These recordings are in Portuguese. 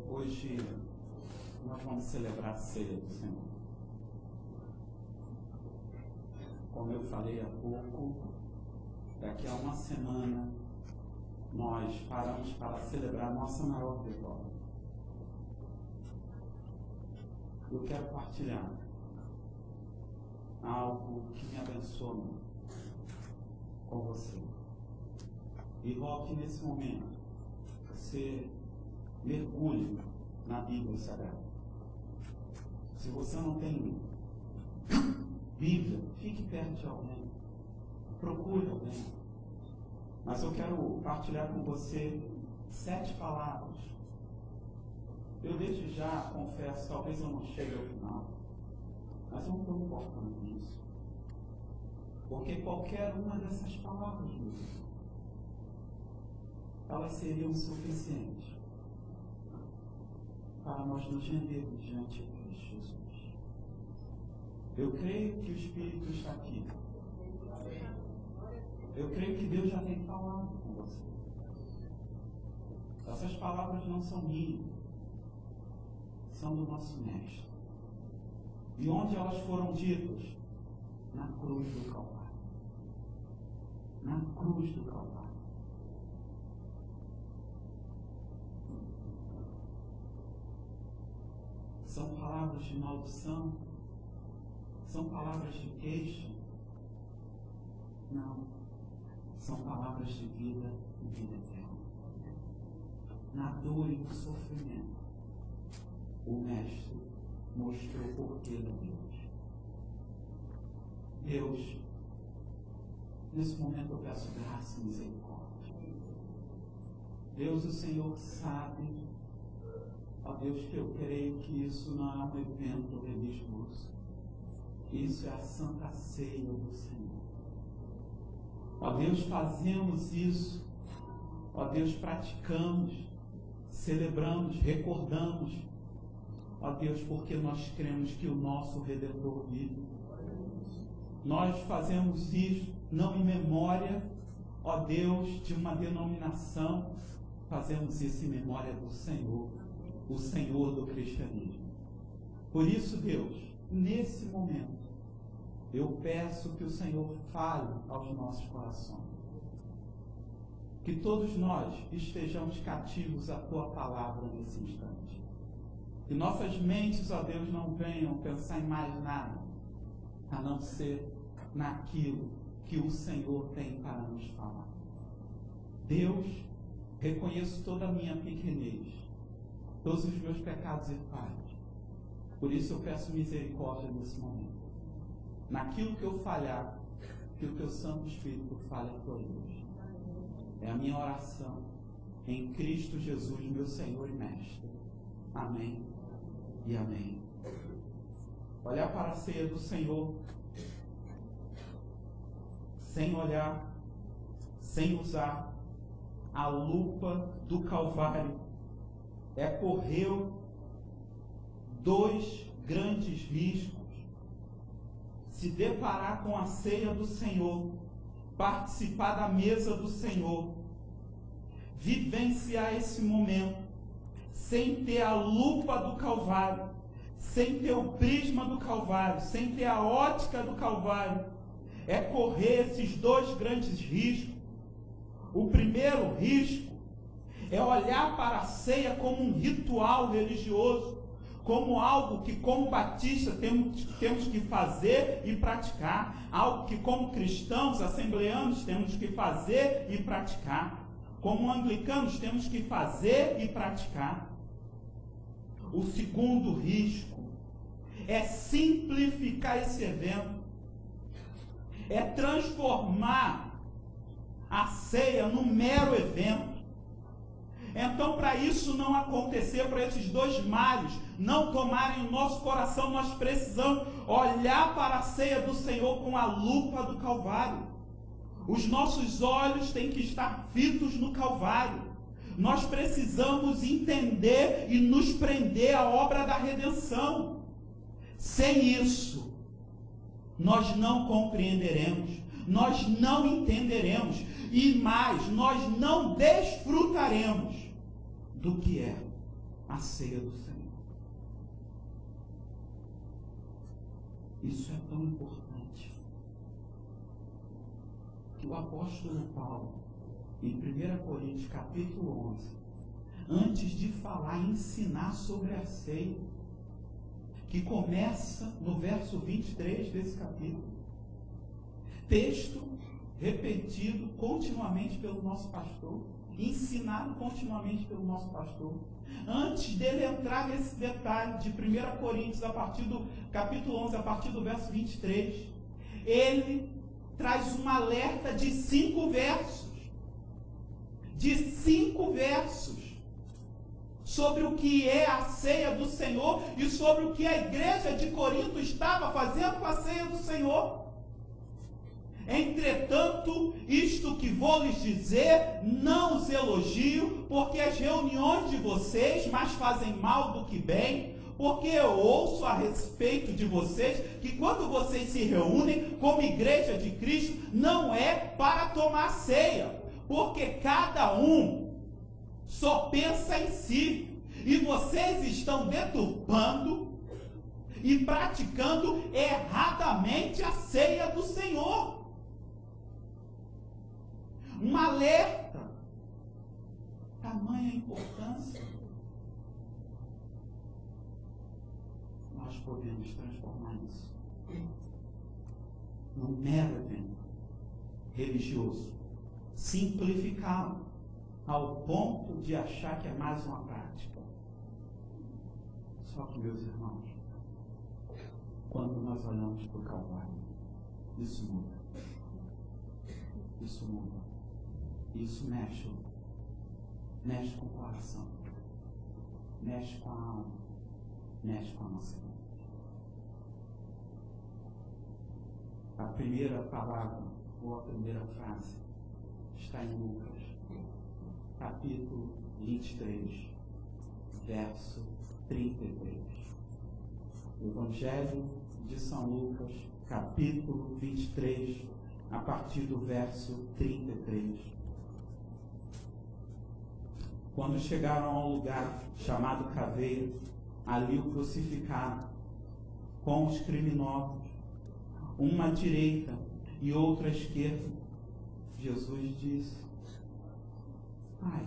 Hoje nós vamos celebrar a ceia do Senhor. Como eu falei há pouco, daqui a uma semana nós paramos para celebrar a nossa maior vitória. Eu quero partilhar algo que me abençoa muito com você. E rogo que nesse momento você mergulhe na Bíblia Sagrada. Se você não tem Bíblia, fique perto de alguém. Procure alguém. Mas eu quero partilhar com você 7 palavras. Eu desde já confesso, talvez eu não chegue ao final, mas eu não estou me importando nisso. Porque qualquer uma dessas palavras, elas seriam suficientes para nós nos rendermos diante de Cristo Jesus. Eu creio que o Espírito está aqui. Eu creio que Deus já tem falado com você. Essas palavras não são minhas, são do nosso Mestre. E onde elas foram ditas? Na cruz do Calvário. Na cruz do Calvário. São palavras de maldição? São palavras de queixa? Não. São palavras de vida e vida eterna. Na dor e no sofrimento, o Mestre mostrou o porquê da Deus. Deus, nesse momento eu peço graça e misericórdia. Deus, o Senhor sabe, ó Deus, que eu creio que isso não é um evento religioso. Isso é a Santa Ceia do Senhor. Ó Deus, fazemos isso. Ó Deus, praticamos, celebramos, recordamos. Ó Deus, porque nós cremos que o nosso Redentor vive. Nós fazemos isso não em memória, ó Deus, de uma denominação. Fazemos isso em memória do Senhor, o Senhor do cristianismo. Por isso, Deus, nesse momento, eu peço que o Senhor fale aos nossos corações. Que todos nós estejamos cativos à Tua palavra nesse instante. Que nossas mentes, ó Deus, não venham pensar em mais nada, a não ser naquilo que o Senhor tem para nos falar. Deus, reconheço toda a minha pequenez, todos os meus pecados e falhas. Por isso eu peço misericórdia nesse momento. Naquilo que eu falhar, que o Teu Santo Espírito fale por Deus. É a minha oração em Cristo Jesus, meu Senhor e Mestre. Amém e amém. Olhar para a ceia do Senhor, sem olhar, sem usar a lupa do Calvário, é correr 2 grandes riscos. Se deparar com a ceia do Senhor, participar da mesa do Senhor, vivenciar esse momento, sem ter a lupa do Calvário, sem ter o prisma do Calvário, sem ter a ótica do Calvário, é correr esses 2 grandes riscos. O primeiro risco é olhar para a ceia como um ritual religioso, como algo que, como batista, temos que fazer e praticar, algo que, como cristãos, assembleanos, temos que fazer e praticar, como anglicanos, temos que fazer e praticar. O segundo risco é simplificar esse evento, é transformar a ceia num mero evento. Então, para isso não acontecer, para esses 2 males não tomarem o nosso coração, nós precisamos olhar para a ceia do Senhor com a lupa do Calvário. Os nossos olhos têm que estar fitos no Calvário. Nós precisamos entender e nos prender à obra da redenção. Sem isso, nós não compreenderemos, nós não entenderemos e mais, nós não desfrutaremos do que é a ceia do Senhor. Isso é tão importante que o apóstolo Paulo, em 1 Coríntios capítulo 11, antes de falar e ensinar sobre a ceia, que começa no verso 23 desse capítulo, texto repetido continuamente pelo nosso pastor, ensinado continuamente pelo nosso pastor. Antes dele entrar nesse detalhe de 1 Coríntios, a partir do capítulo 11, a partir do verso 23, ele traz um alerta de 5 versos. De 5 versos. Sobre o que é a ceia do Senhor e sobre o que a igreja de Corinto estava fazendo com a ceia do Senhor. Entretanto, isto que vou lhes dizer, não os elogio, porque as reuniões de vocês mais fazem mal do que bem, porque eu ouço a respeito de vocês, que quando vocês se reúnem como igreja de Cristo, não é para tomar ceia, porque cada um só pensa em si, e vocês estão deturpando e praticando erradamente a ceia do Senhor. Um alerta, tamanha importância. Nós podemos transformar isso num mero evento religioso, simplificá-lo ao ponto de achar que é mais uma prática. Só que, meus irmãos, quando nós olhamos para o Calvário, isso muda. Isso muda. Isso mexe com o coração, mexe com a alma, mexe com a nossa vida. A primeira palavra, ou a primeira frase, está em Lucas, capítulo 23, verso 33. Evangelho de São Lucas, capítulo 23, a partir do verso 33. Quando chegaram a um lugar chamado Caveira, ali o crucificaram com os criminosos, uma à direita e outra à esquerda. Jesus disse: Pai,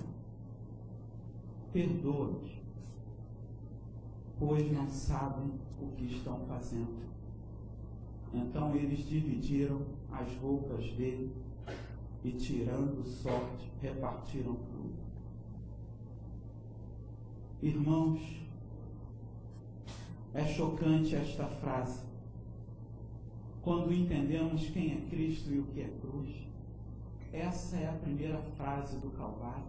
perdoa-os, pois não sabem o que estão fazendo. Então eles dividiram as roupas dele e, tirando sorte, repartiram tudo. Irmãos, é chocante esta frase. Quando entendemos quem é Cristo e o que é cruz, essa é a primeira frase do Calvário.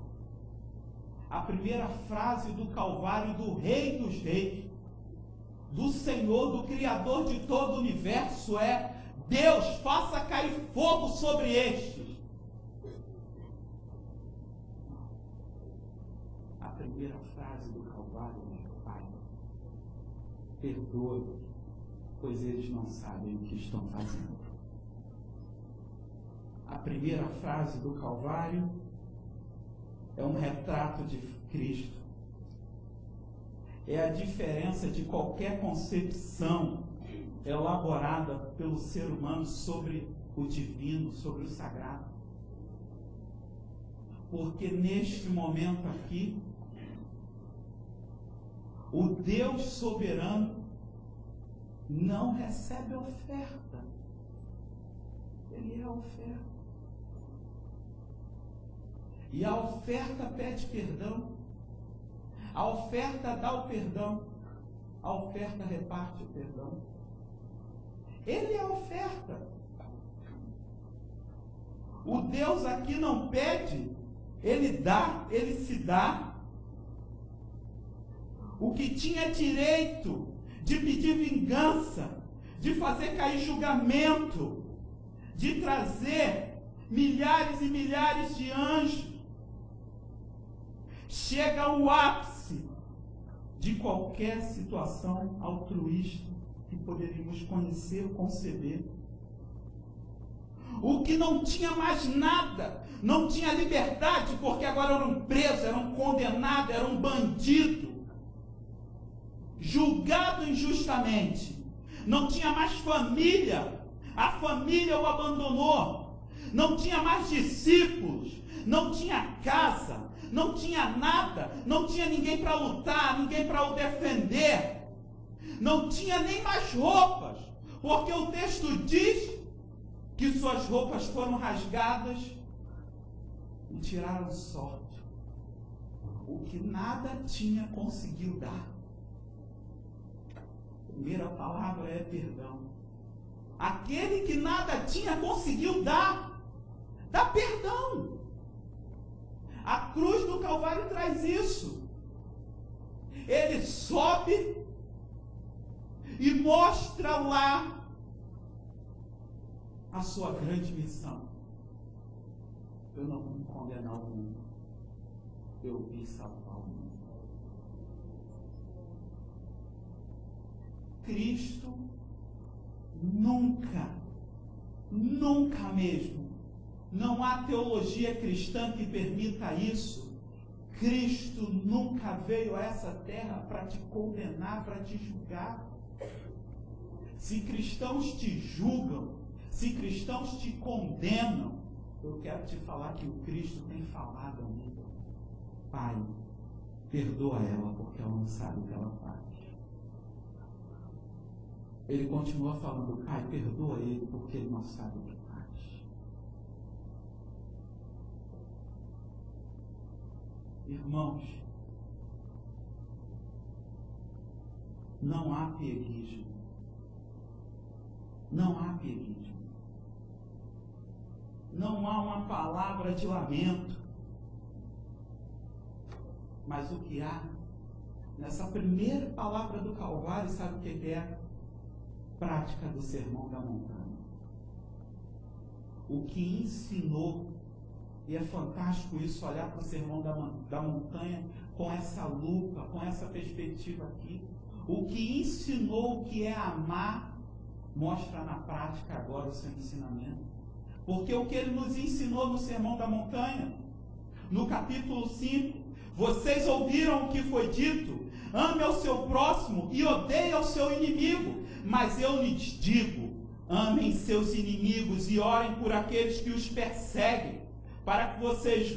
A primeira frase do Calvário do Rei dos Reis, do Senhor, do Criador de todo o universo é: Deus, faça cair fogo sobre estes. A primeira frase do Calvário é: Pai, perdoa, pois eles não sabem o que estão fazendo. A primeira frase do Calvário é um retrato de Cristo. É a diferença de qualquer concepção elaborada pelo ser humano sobre o divino, sobre o sagrado. Porque neste momento aqui, o Deus soberano não recebe oferta. Ele é a oferta. E a oferta pede perdão. A oferta dá o perdão. A oferta reparte o perdão. Ele é a oferta. O Deus aqui não pede, ele dá, ele se dá. O que tinha direito de pedir vingança, de fazer cair julgamento, de trazer milhares e milhares de anjos, chega ao ápice de qualquer situação altruísta que poderíamos conhecer ou conceber. o que não tinha mais nada, não tinha liberdade, porque agora era um preso, era um condenado, era um bandido, julgado injustamente, não tinha mais família, a família o abandonou, não tinha mais discípulos, não tinha casa, não tinha nada, não tinha ninguém para lutar, ninguém para o defender, não tinha nem mais roupas, porque o texto diz que suas roupas foram rasgadas e tiraram sorte. O que nada tinha conseguido dar. A primeira palavra é perdão. Aquele que nada tinha conseguiu dar, dá perdão. A cruz do Calvário traz isso. Ele sobe e mostra lá a sua grande missão. Eu não vim condenar o mundo, eu vim salvar o mundo. Cristo nunca mesmo, não há teologia cristã que permita isso. Cristo nunca veio a essa terra para te condenar, para te julgar. Se cristãos te julgam, se cristãos te condenam, eu quero te falar que o Cristo tem falado a mim: Pai, perdoa ela, porque ela não sabe o que ela faz. Ele continua falando: Pai, perdoa ele, porque ele não sabe o que faz. Irmãos, não há pieguismo. Não há pieguismo. Não há uma palavra de lamento. Mas o que há nessa primeira palavra do Calvário, sabe o que é? Prática do Sermão da Montanha. O que ensinou, e é fantástico isso, olhar para o Sermão da Montanha com essa lupa, com essa perspectiva aqui. O que ensinou o que é amar, mostra na prática agora o seu ensinamento. Porque o que ele nos ensinou no Sermão da Montanha, no capítulo 5, vocês ouviram o que foi dito: ame ao seu próximo e odeie ao seu inimigo. Mas eu lhes digo: amem seus inimigos e orem por aqueles que os perseguem, para que vocês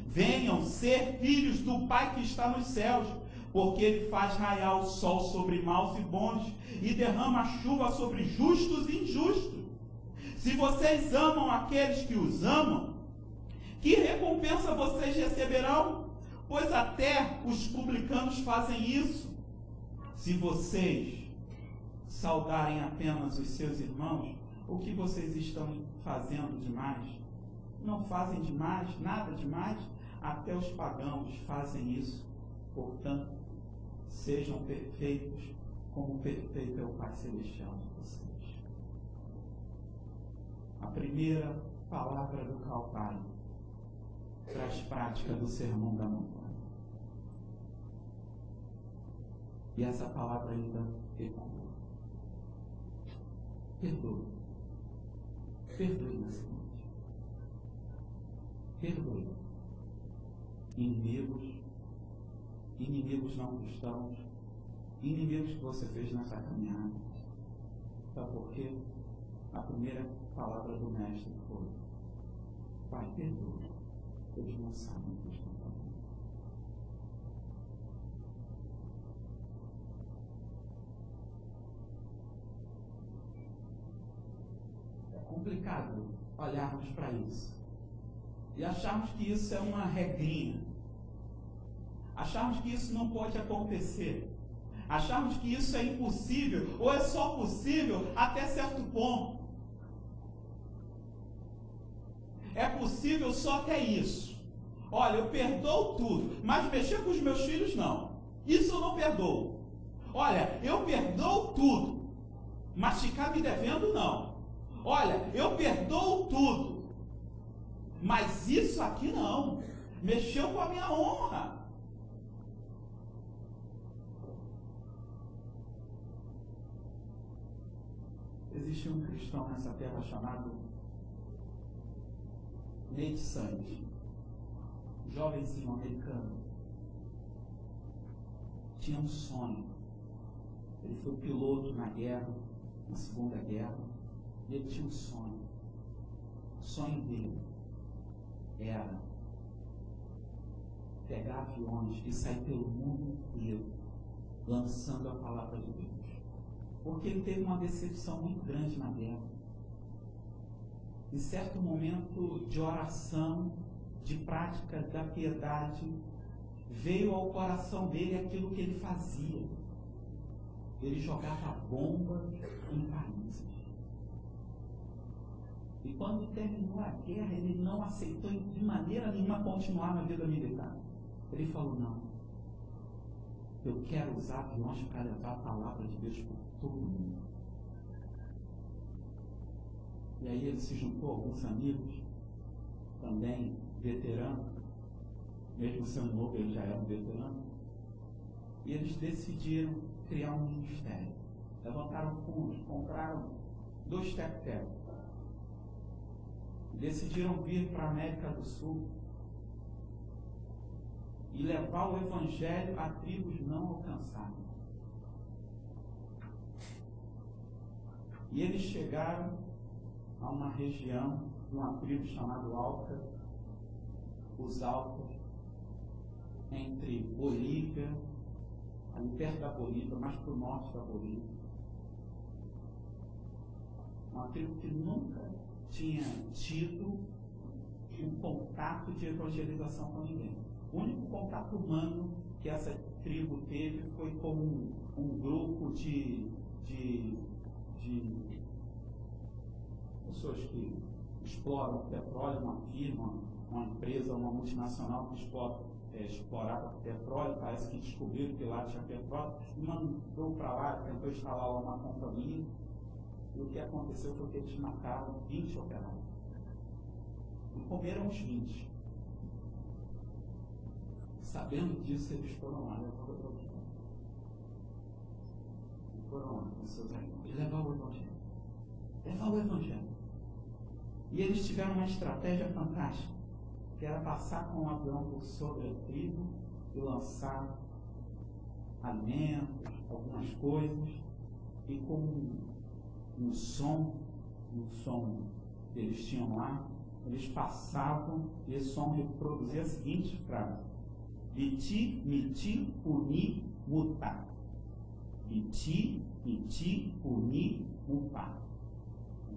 venham ser filhos do Pai que está nos céus, porque ele faz raiar o sol sobre maus e bons e derrama chuva sobre justos e injustos. Se vocês amam aqueles que os amam, que recompensa vocês receberão? Pois até os publicanos fazem isso. Se vocês saudarem apenas os seus irmãos, o que vocês estão fazendo demais? Não fazem demais, nada demais? Até os pagãos fazem isso. Portanto, sejam perfeitos, como perfeito é o Pai Celestial de vocês. A primeira palavra do Calvário traz prática do Sermão da Montanha. E essa palavra ainda ecoa. Perdoe. Perdoe nessa noite. Perdoe. Inimigos não cristãos, inimigos que você fez nessa caminhada. Sabe por quê? A primeira palavra do Mestre foi: Pai, perdoa, eles não sabem o que estão fazendo. É complicado olharmos para isso e acharmos que isso é uma regrinha, acharmos que isso não pode acontecer, acharmos que isso é impossível, ou é só possível até certo ponto. É possível só até isso. Olha, eu perdoo tudo, mas mexer com os meus filhos não. Isso eu não perdoo. Olha, eu perdoo tudo, mas ficar me devendo não. Olha, eu perdoo tudo, mas isso aqui não. Mexeu com a minha honra. Existe um cristão nessa terra chamado Nate Sands, jovenzinho americano, tinha um sonho. Ele foi piloto na guerra, na Segunda Guerra, e ele tinha um sonho. O sonho dele era pegar aviões e sair pelo mundo inteiro, lançando a palavra de Deus. Porque ele teve uma decepção muito grande na guerra. Em certo momento de oração, de prática da piedade, veio ao coração dele aquilo que ele fazia. Ele jogava bomba em países. E quando terminou a guerra, ele não aceitou de maneira nenhuma continuar na vida militar. Ele falou, não, eu quero usar aviões para levar a palavra de Deus por todo mundo. E aí ele se juntou a alguns amigos, também veteranos, mesmo sendo novo, ele já era um veterano, e eles decidiram criar um ministério. Levantaram fundos, compraram 2 tec-tec, decidiram vir para a América do Sul e levar o Evangelho a tribos não alcançadas. E eles chegaram a uma região, uma tribo chamada Alca, os Alcas, entre Bolívia, ali perto da Bolívia, mais para o norte da Bolívia. Uma tribo que nunca tinha tido um contato de evangelização com ninguém. O único contato humano que essa tribo teve foi com um grupo de pessoas que exploram petróleo, uma firma, uma empresa, uma multinacional que explorava petróleo, parece que descobriram que lá tinha petróleo, e mandou para lá, tentou instalar lá uma companhia, e o que aconteceu foi que eles mataram 20 operários. E comeram os 20. Sabendo disso, eles foram lá levar o Evangelho. E foram lá com seus amigos e levar o Evangelho. Levar o Evangelho. E eles tiveram uma estratégia fantástica, que era passar com um avião por sobre a tribo e lançar alimentos, algumas coisas, e com um som que eles tinham lá, eles passavam e esse som reproduzia a seguinte frase: Biti, miti, puni, mutar. Biti, miti, puni, mutar.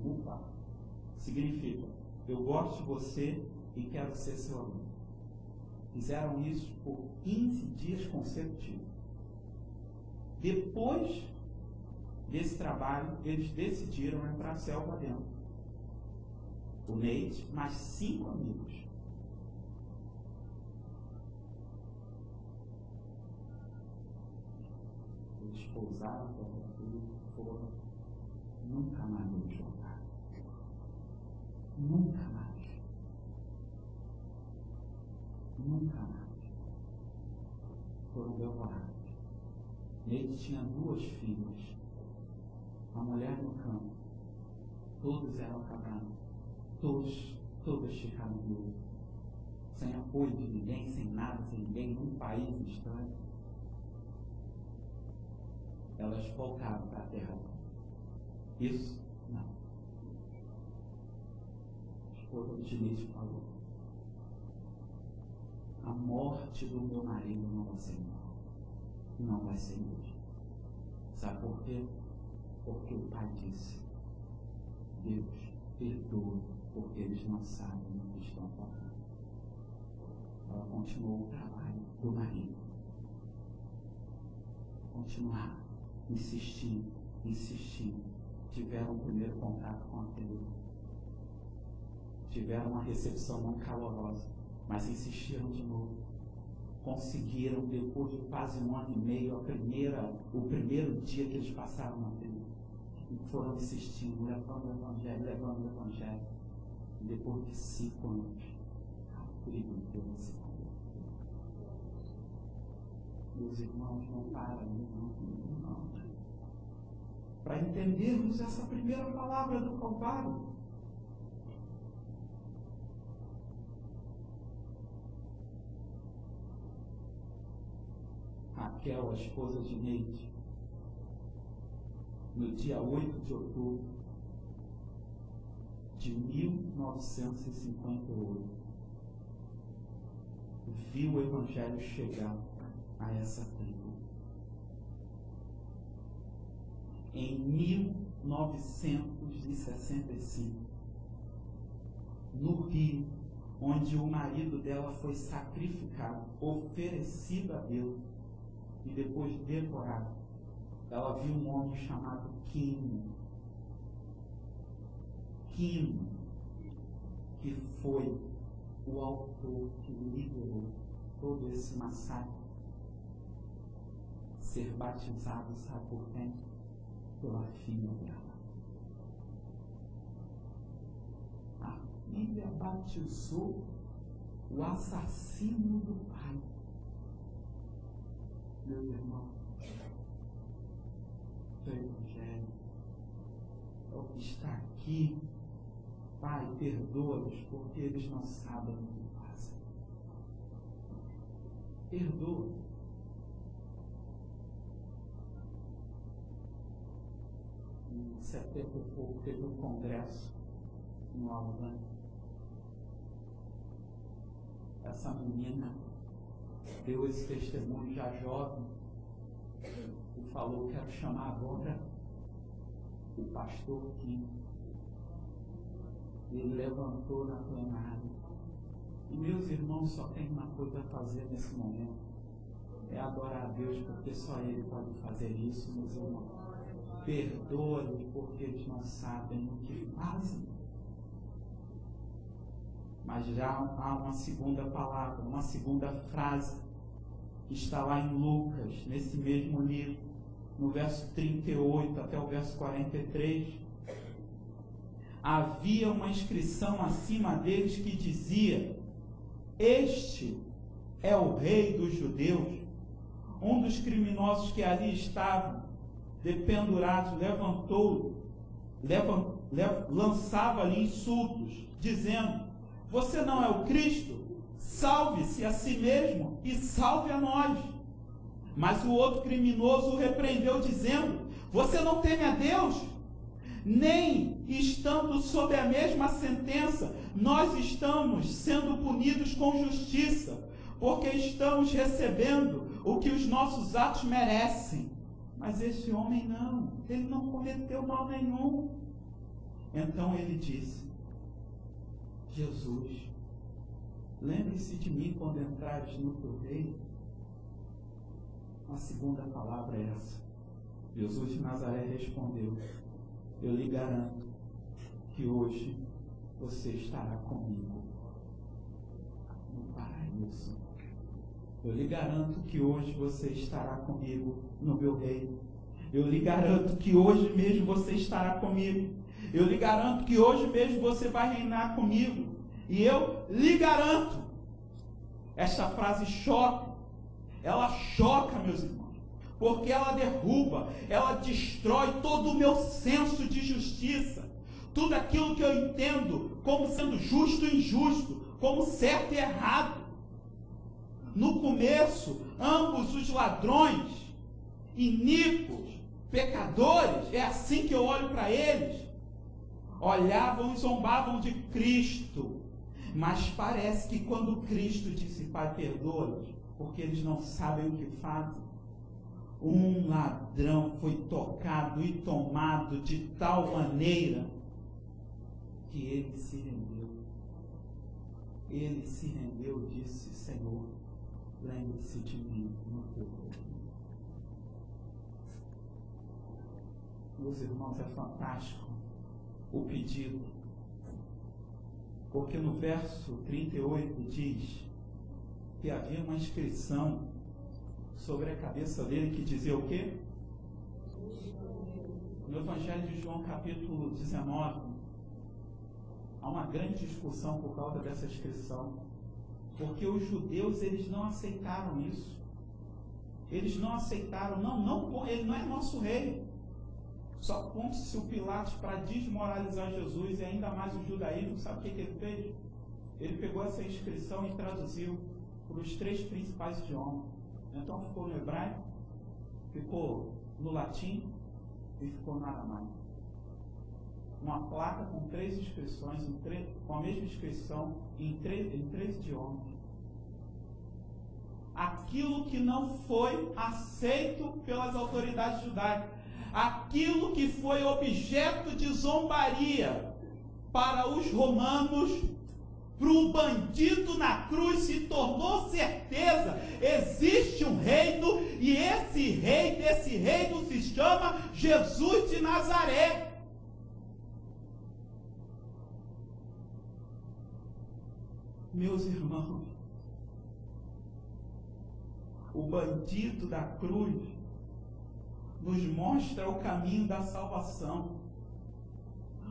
Mutar significa, eu gosto de você e quero ser seu amigo. Fizeram isso por 15 dias consecutivos. Depois desse trabalho, eles decidiram entrar a selva dentro. O Nate, mais 5 amigos. Eles pousaram e foram. Nunca mais eles voltaram. Nunca mais. Nunca mais. Foram devorados. Nate tinha 2 filhas. Uma mulher no campo. Todos eram acabados. Todas ficaram viúvas. Sem apoio de ninguém, sem nada, sem ninguém, num país estranho. Elas voltaram para a terra. Isso não. A esposa de Nate falou: a morte do meu marido não vai ser mal. Não vai ser hoje. Sabe por quê? Porque o pai disse: Deus, perdoa, porque eles não sabem o que estão fazendo. Ela continuou o trabalho do marido. Continuar, insistindo. Tiveram o primeiro contato com a tribo. Tiveram uma recepção não calorosa, mas insistiram de novo. Conseguiram, depois de quase 1 ano e meio, o primeiro dia que eles passaram na tribo. E foram insistindo, levando o Evangelho. E depois de 5 anos, a tribo inteira se falou. Meus irmãos, não param, não. Para entendermos essa primeira palavra do Calvário, Raquel, a esposa de Neide, no dia 8 de outubro de 1958, viu o Evangelho chegar a essa tribo. Em 1965, no Rio, onde o marido dela foi sacrificado, oferecido a Deus e depois devorado, ela viu um homem chamado Quino, que foi o autor que liderou todo esse massacre, ser batizado, sabe por quem? Pela filha dela. A filha batizou o assassino do pai. Meus irmãos, o Evangelho é o que está aqui. Pai, perdoa-os, porque eles não sabem o que fazem. Perdoa. Em 70 e pouco teve um congresso no Alvan. Essa menina deu esse testemunho já jovem e falou: quero chamar agora o pastor Kim. Ele levantou na plenária. E meus irmãos, só tem uma coisa a fazer nesse momento: é adorar a Deus, porque só Ele pode fazer isso, meus irmãos. Perdoa-lhes, porque eles não sabem o que fazem. Mas já há uma segunda palavra, uma segunda frase, que está lá em Lucas, nesse mesmo livro, no verso 38 até o verso 43. Havia uma inscrição acima deles que dizia: este é o rei dos judeus. Um dos criminosos que ali estavam dependurados lançava-lhe insultos, dizendo: você não é o Cristo? Salve-se a si mesmo e salve a nós. Mas o outro criminoso o repreendeu, dizendo: você não teme a Deus? Nem estando sob a mesma sentença, nós estamos sendo punidos com justiça, porque estamos recebendo o que os nossos atos merecem. Mas esse homem não, ele não cometeu mal nenhum. Então ele disse: Jesus, lembre-se de mim quando entrares no teu reino. A segunda palavra é essa. Jesus de Nazaré respondeu: eu lhe garanto que hoje você estará comigo no paraíso. Eu lhe garanto que hoje você estará comigo no meu reino. Eu lhe garanto que hoje mesmo você estará comigo. Eu lhe garanto que hoje mesmo você vai reinar comigo. E eu lhe garanto. Esta frase choca. Ela choca, meus irmãos. Porque ela derruba, ela destrói todo o meu senso de justiça. Tudo aquilo que eu entendo como sendo justo e injusto, como certo e errado. No começo, ambos os ladrões, iníquos, pecadores, é assim que eu olho para eles, olhavam e zombavam de Cristo. Mas parece que quando Cristo disse: Pai, perdoa-los, porque eles não sabem o que fazem, um ladrão foi tocado e tomado de tal maneira que ele se rendeu. Ele se rendeu e disse: Senhor, lembre-se de mim no teu reino. Meus irmãos, é fantástico o pedido, porque no verso 38 diz que havia uma inscrição sobre a cabeça dele que dizia o quê? No Evangelho de João, capítulo 19, há uma grande discussão por causa dessa inscrição, porque os judeus, eles não aceitaram isso. Eles não aceitaram, ele não é nosso rei. Só Pôncio Pilatos, para desmoralizar Jesus e ainda mais o judaísmo, sabe o que ele fez? Ele pegou essa inscrição e traduziu para os 3 principais idiomas. Então ficou no hebraico, ficou no latim e ficou no aramaico. Uma placa com 3 inscrições, com a mesma inscrição em 3 idiomas. Aquilo que não foi aceito pelas autoridades judaicas, aquilo que foi objeto de zombaria para os romanos, para o bandido na cruz se tornou certeza. Existe um reino, e esse reino se chama Jesus de Nazaré. Meus irmãos, o bandido da cruz nos mostra o caminho da salvação.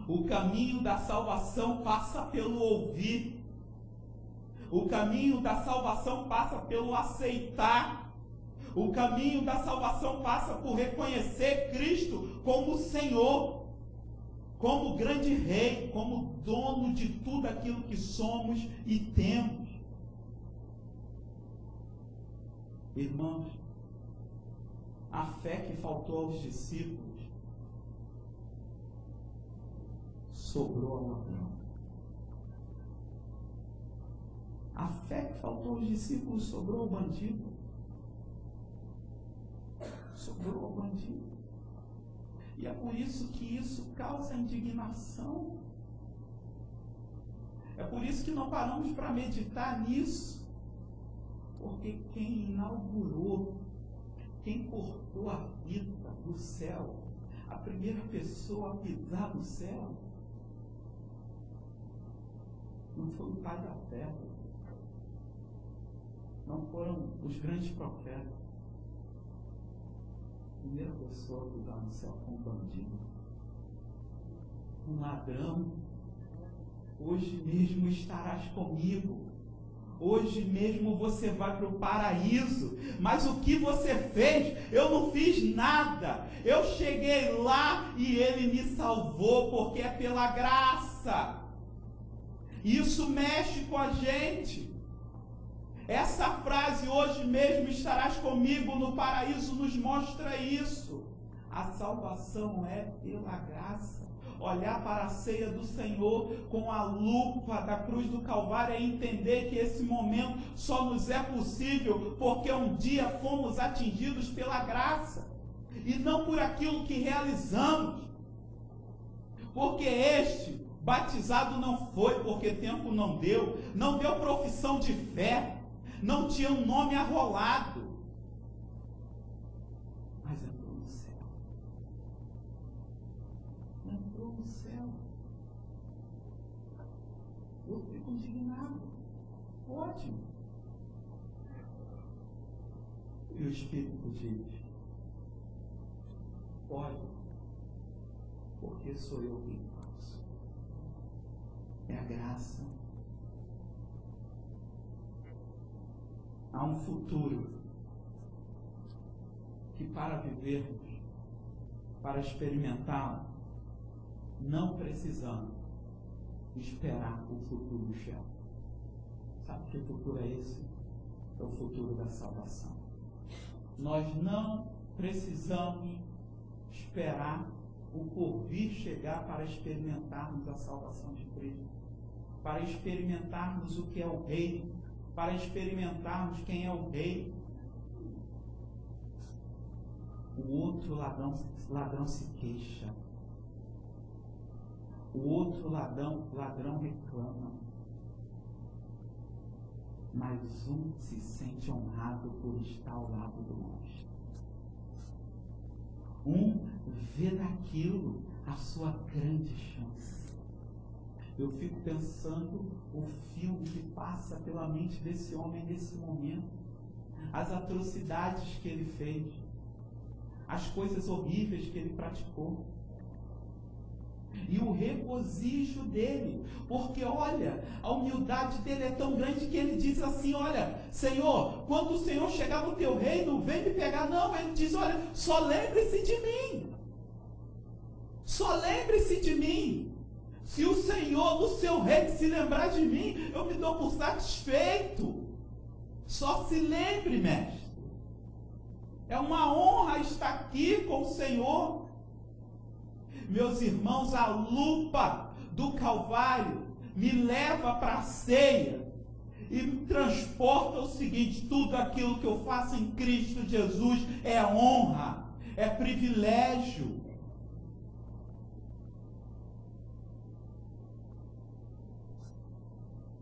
O caminho da salvação passa pelo ouvir. O caminho da salvação passa pelo aceitar. O caminho da salvação passa por reconhecer Cristo como Senhor, como grande Rei, como dono de tudo aquilo que somos e temos. Irmãos, a fé que faltou aos discípulos sobrou ao ladrão. A fé que faltou aos discípulos sobrou ao bandido. Sobrou ao bandido. E é por isso que isso causa indignação. É por isso que não paramos para meditar nisso. Porque quem inaugurou, quem cortou a vida do céu, a primeira pessoa a pisar no céu, não foi o pai da terra, não foram os grandes profetas. A primeira pessoa a pisar no céu foi um bandido, um ladrão. Hoje mesmo estarás comigo. Hoje mesmo você vai para o paraíso. Mas o que você fez? Eu não fiz nada. Eu cheguei lá e Ele me salvou, porque é pela graça. Isso mexe com a gente. Essa frase, hoje mesmo estarás comigo no paraíso, nos mostra isso. A salvação é pela graça. Olhar para a ceia do Senhor com a lupa da cruz do Calvário é entender que esse momento só nos é possível porque um dia fomos atingidos pela graça e não por aquilo que realizamos. Porque este batizado não foi porque tempo não deu profissão de fé, não tinha um nome arrolado, mas entrou no céu. Entrou no céu. Eu fico indignado. Ótimo. E o Espírito diz: pode, porque sou eu quem faço. É a graça. Há um futuro que, para vivermos, para experimentá-lo, não precisamos esperar o futuro chegar. Sabe que futuro é esse? É o futuro da salvação. Nós não precisamos esperar o porvir chegar para experimentarmos a salvação de Cristo, para experimentarmos o que é o reino, para experimentarmos quem é o Rei. O outro ladrão se queixa. O outro ladrão reclama. Mas um se sente honrado por estar ao lado do outro. Um vê naquilo a sua grande chance. Eu fico pensando o filme que passa pela mente desse homem nesse momento. As atrocidades que ele fez. As coisas horríveis que ele praticou. E o regozijo dele. Porque, olha, a humildade dele é tão grande que ele diz assim: olha, Senhor, quando o Senhor chegar no teu reino, vem me pegar. Não, ele diz: olha, só lembre-se de mim. Só lembre-se de mim. Se o Senhor, no seu reino, se lembrar de mim, eu me dou por satisfeito. Só se lembre, mestre. É uma honra estar aqui com o Senhor. Meus irmãos, a lupa do Calvário me leva para a ceia e me transporta o seguinte: tudo aquilo que eu faço em Cristo Jesus é honra, é privilégio.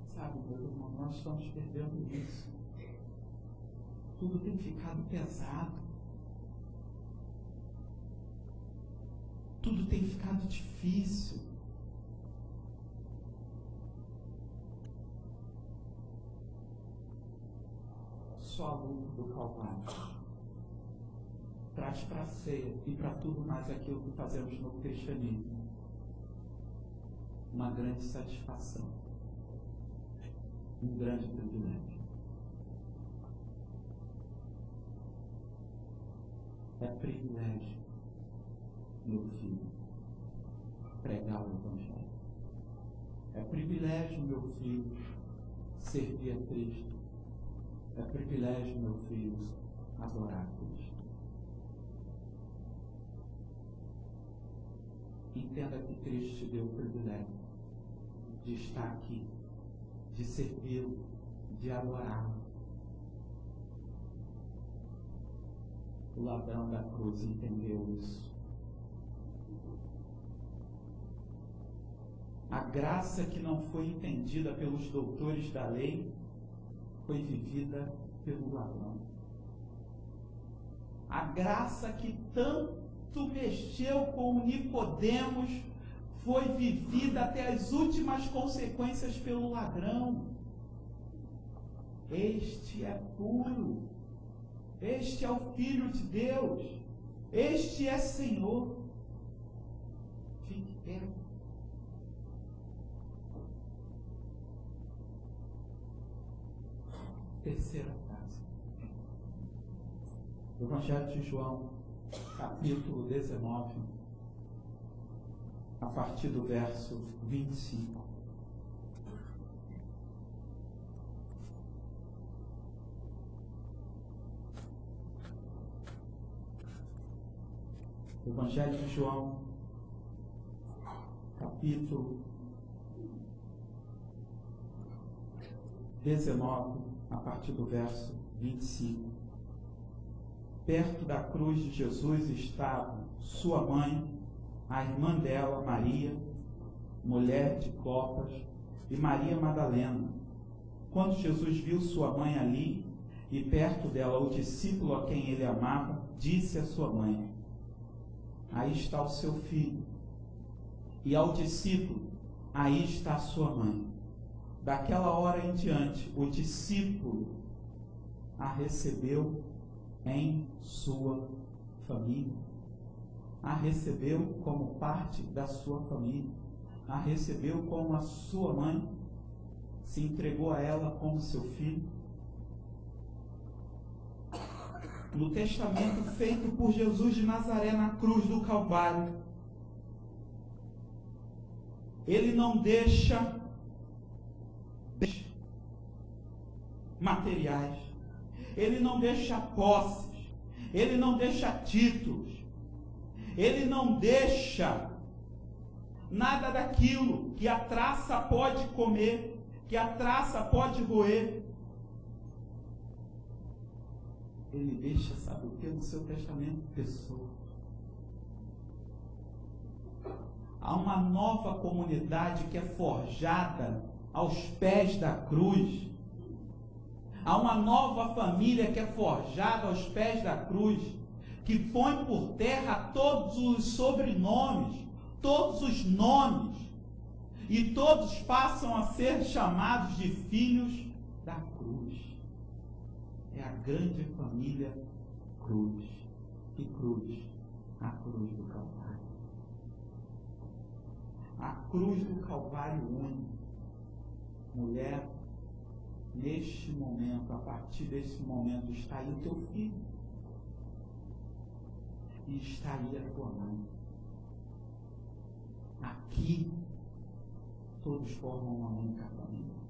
Sabe, meu irmão, nós estamos perdendo isso. Tudo tem ficado pesado. Tudo tem ficado difícil. Só a luta do Calvário traz para a ceia e para tudo mais aquilo que fazemos no cristianismo uma grande satisfação, um grande privilégio. É privilégio, meu filho, pregar o Evangelho. É privilégio, meu filho, servir a Cristo. É privilégio, meu filho, adorar a Cristo. Entenda que Cristo te deu o privilégio de estar aqui, de servi-lo, de adorá-lo. O ladrão da cruz entendeu isso. A graça que não foi entendida pelos doutores da lei foi vivida pelo ladrão. A graça que tanto mexeu com Nicodemos foi vivida até as últimas consequências pelo ladrão. Este é puro. Este é o Filho de Deus. Este é Senhor. Fique perto. Terceira frase. Evangelho de João, capítulo 19, a partir do verso 25. Evangelho de João, capítulo 19, a partir do verso 25. Perto da cruz de Jesus estavam sua mãe, a irmã dela, Maria, mulher de Clopas, e Maria Madalena. Quando Jesus viu sua mãe ali, e perto dela o discípulo a quem ele amava, disse à sua mãe: aí está o seu filho. E ao discípulo: aí está a sua mãe. Daquela hora em diante, o discípulo a recebeu em sua família. A recebeu como parte da sua família. A recebeu como a sua mãe. Se entregou a ela como seu filho. No testamento feito por Jesus de Nazaré na cruz do Calvário, ele não deixa materiais, ele não deixa posses, ele não deixa títulos, ele não deixa nada daquilo que a traça pode comer, que a traça pode roer. Ele deixa, sabe o que, no seu testamento? Pessoa. Há uma nova comunidade que é forjada aos pés da cruz. Há uma nova família que é forjada aos pés da cruz, que põe por terra todos os sobrenomes, todos os nomes, e todos passam a ser chamados de filhos da cruz. É a grande família cruz. Que cruz? A cruz do Calvário. A cruz do Calvário une. Mulher, neste momento, a partir desse momento, está aí o teu filho. E está aí a tua mãe. Aqui, todos formam uma única família.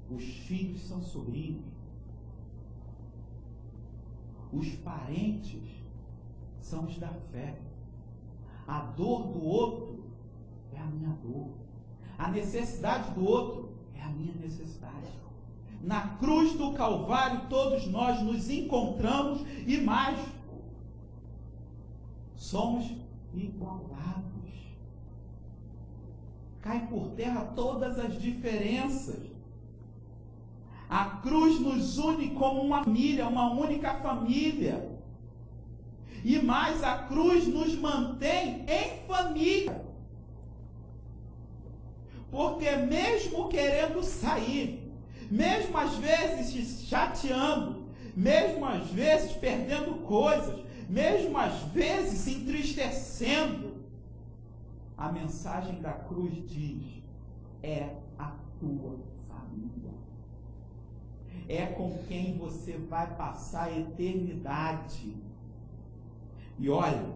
Os filhos são sobrinhos. Os parentes são os da fé. A dor do outro é a minha dor. A necessidade do outro é a minha necessidade. Na cruz do Calvário todos nós nos encontramos e mais, somos igualados. Cai por terra todas as diferenças. A cruz nos une como uma família, uma única família. E mais, a cruz nos mantém em família. Porque mesmo querendo sair, mesmo às vezes chateando, mesmo às vezes perdendo coisas, mesmo às vezes se entristecendo, a mensagem da cruz diz: é a tua família. É com quem você vai passar a eternidade. E olha,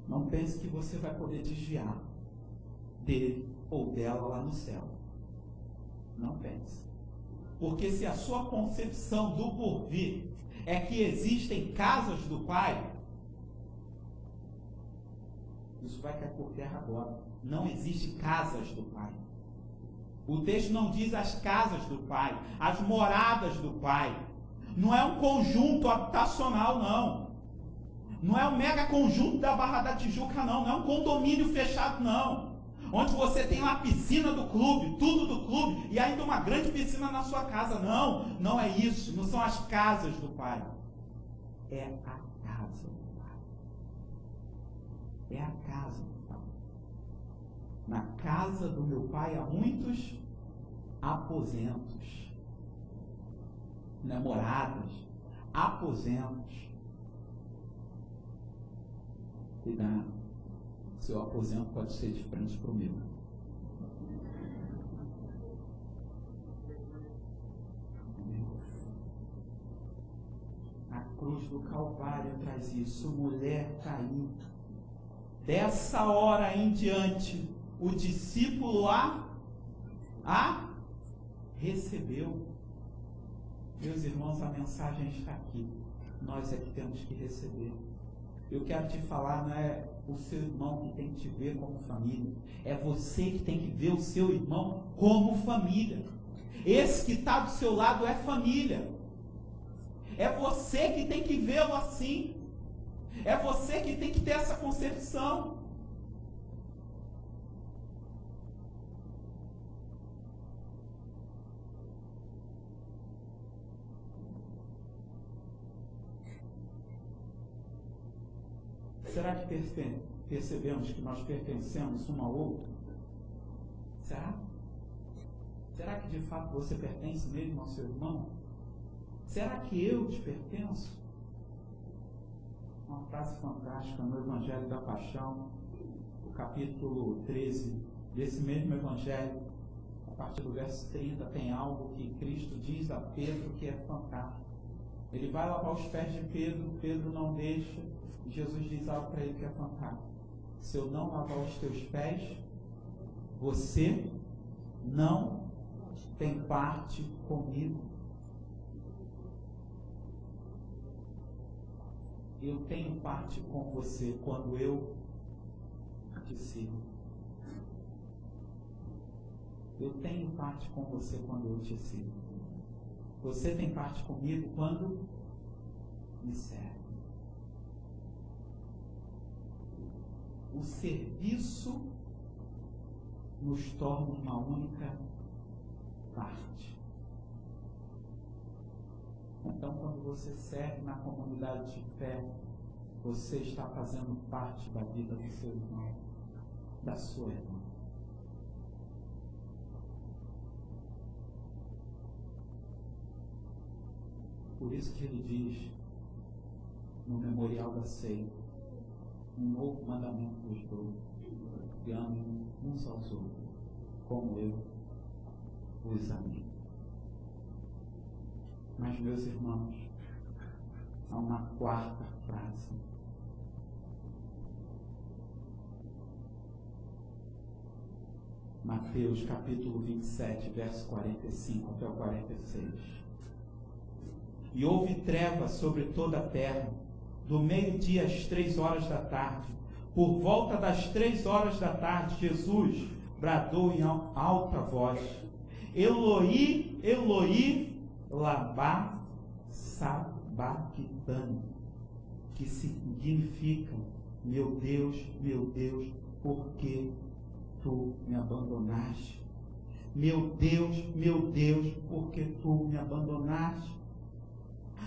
não pense que você vai poder desviar dele ou dela lá no céu. Não pense. Porque se a sua concepção do porvir é que existem casas do Pai, isso vai cair por terra agora. Não existe casas do Pai. O texto não diz as casas do Pai, as moradas do Pai. Não é um conjunto habitacional, não. Não é um mega conjunto da Barra da Tijuca, não. Não é um condomínio fechado, não. Onde você tem uma piscina do clube, tudo do clube, e ainda uma grande piscina na sua casa. Não, não é isso. Não são as casas do Pai. É a casa do Pai. É a casa do Pai. Na casa do meu Pai há muitos aposentos. Namoradas, aposentos. Cuidado, seu aposento pode ser de frente para o meu. A cruz do Calvário traz isso. Mulher caiu. Dessa hora em diante, o discípulo a recebeu. Meus irmãos, a mensagem está aqui. Nós é que temos que receber. Eu quero te falar, não é o seu irmão que tem que te ver como família. É você que tem que ver o seu irmão como família. Esse que está do seu lado é família. É você que tem que vê-lo assim. É você que tem que ter essa concepção. Será que percebemos que nós pertencemos um ao outro? Será? Será que de fato você pertence mesmo ao seu irmão? Será que eu te pertenço? Uma frase fantástica no Evangelho da Paixão, o capítulo 13 desse mesmo Evangelho, a partir do verso 30, tem algo que Cristo diz a Pedro que é fantástico. Ele vai lavar os pés de Pedro, Pedro não deixa, e Jesus diz algo para ele que é fantástico. Se eu não lavar os teus pés, você não tem parte comigo. Eu tenho parte com você quando eu te sirvo. Eu tenho parte com você quando eu te sirvo. Você tem parte comigo quando me serve. O serviço nos torna uma única parte. Então, quando você serve na comunidade de fé, você está fazendo parte da vida do seu irmão, da sua irmã. Por isso que ele diz, no memorial da ceia, um novo mandamento vos dou, que amem uns aos outros, como eu os amei. Mas, meus irmãos, há uma quarta frase. Mateus capítulo 27, verso 45 até o 46. E houve trevas sobre toda a terra, do meio-dia às 3 horas da tarde. Por volta das 3 horas da tarde, Jesus bradou em alta voz: Eloi, Eloi, lama sabachthani, que significa: meu Deus, por que tu me abandonaste? Meu Deus, por que tu me abandonaste?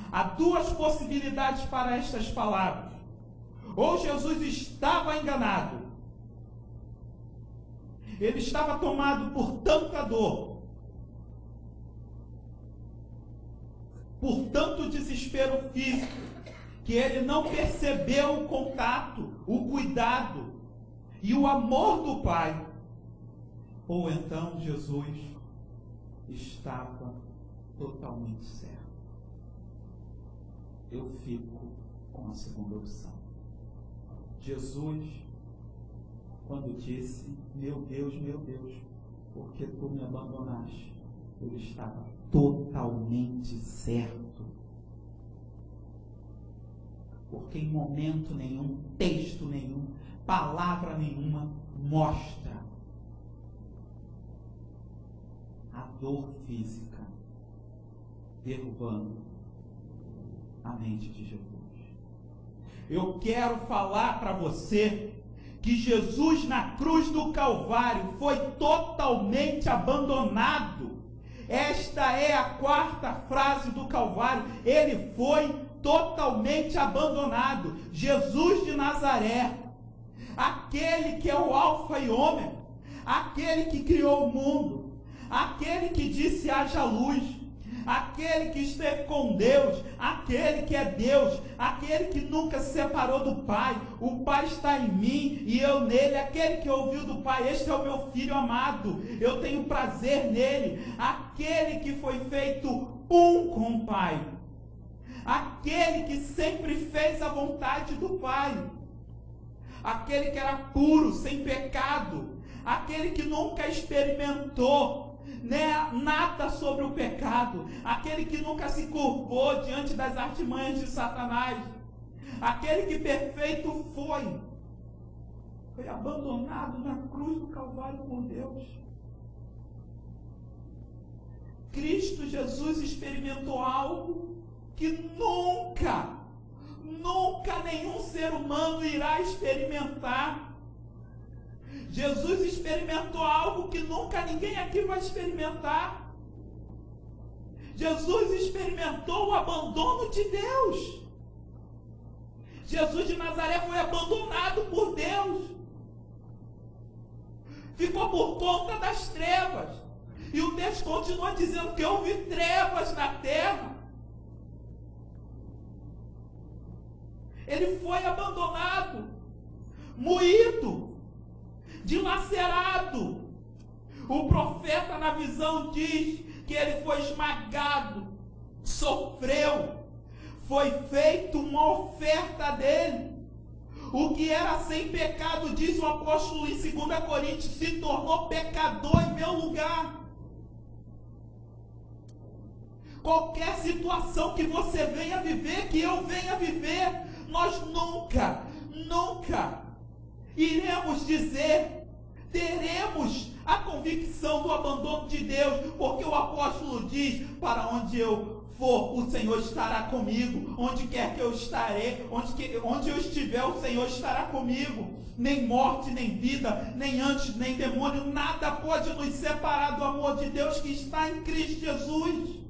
Há duas possibilidades para estas palavras. Ou Jesus estava enganado, ele estava tomado por tanta dor, por tanto desespero físico, que ele não percebeu o contato, o cuidado e o amor do Pai. Ou então Jesus estava totalmente certo. Eu fico com a segunda opção. Jesus, quando disse: meu Deus, por que tu me abandonaste? Ele estava totalmente certo. Porque em momento nenhum, texto nenhum, palavra nenhuma mostra a dor física derrubando a mente de Jesus. Eu quero falar para você que Jesus na cruz do Calvário foi totalmente abandonado. Esta é a quarta frase do Calvário. Ele foi totalmente abandonado. Jesus de Nazaré, aquele que é o Alfa e Ômega, aquele que criou o mundo, aquele que disse haja luz, aquele que esteve com Deus, aquele que é Deus, aquele que nunca se separou do Pai. O Pai está em mim e eu nele. Aquele que ouviu do Pai: este é o meu Filho amado, eu tenho prazer nele. Aquele que foi feito um com o Pai, aquele que sempre fez a vontade do Pai, aquele que era puro, sem pecado, aquele que nunca experimentou nada sobre o pecado, aquele que nunca se curvou diante das artimanhas de Satanás, aquele que perfeito foi abandonado na cruz do Calvário por Deus. Cristo Jesus experimentou algo que nunca nenhum ser humano irá experimentar. Jesus experimentou algo que nunca ninguém aqui vai experimentar. Jesus experimentou o abandono de Deus. Jesus de Nazaré foi abandonado por Deus. Ficou por conta das trevas. E o texto continua dizendo que houve trevas na terra. Ele foi abandonado, moído, dilacerado. O profeta na visão diz que ele foi esmagado, sofreu, foi feita uma oferta dele. O que era sem pecado, diz o apóstolo em 2 Coríntios, se tornou pecador em meu lugar. Qualquer situação que você venha viver, que eu venha viver, nós nunca iremos dizer, teremos a convicção do abandono de Deus, porque o apóstolo diz: para onde eu for, o Senhor estará comigo. Onde quer que eu estarei, onde eu estiver, o Senhor estará comigo. Nem morte, nem vida, nem anjo, nem demônio, nada pode nos separar do amor de Deus que está em Cristo Jesus.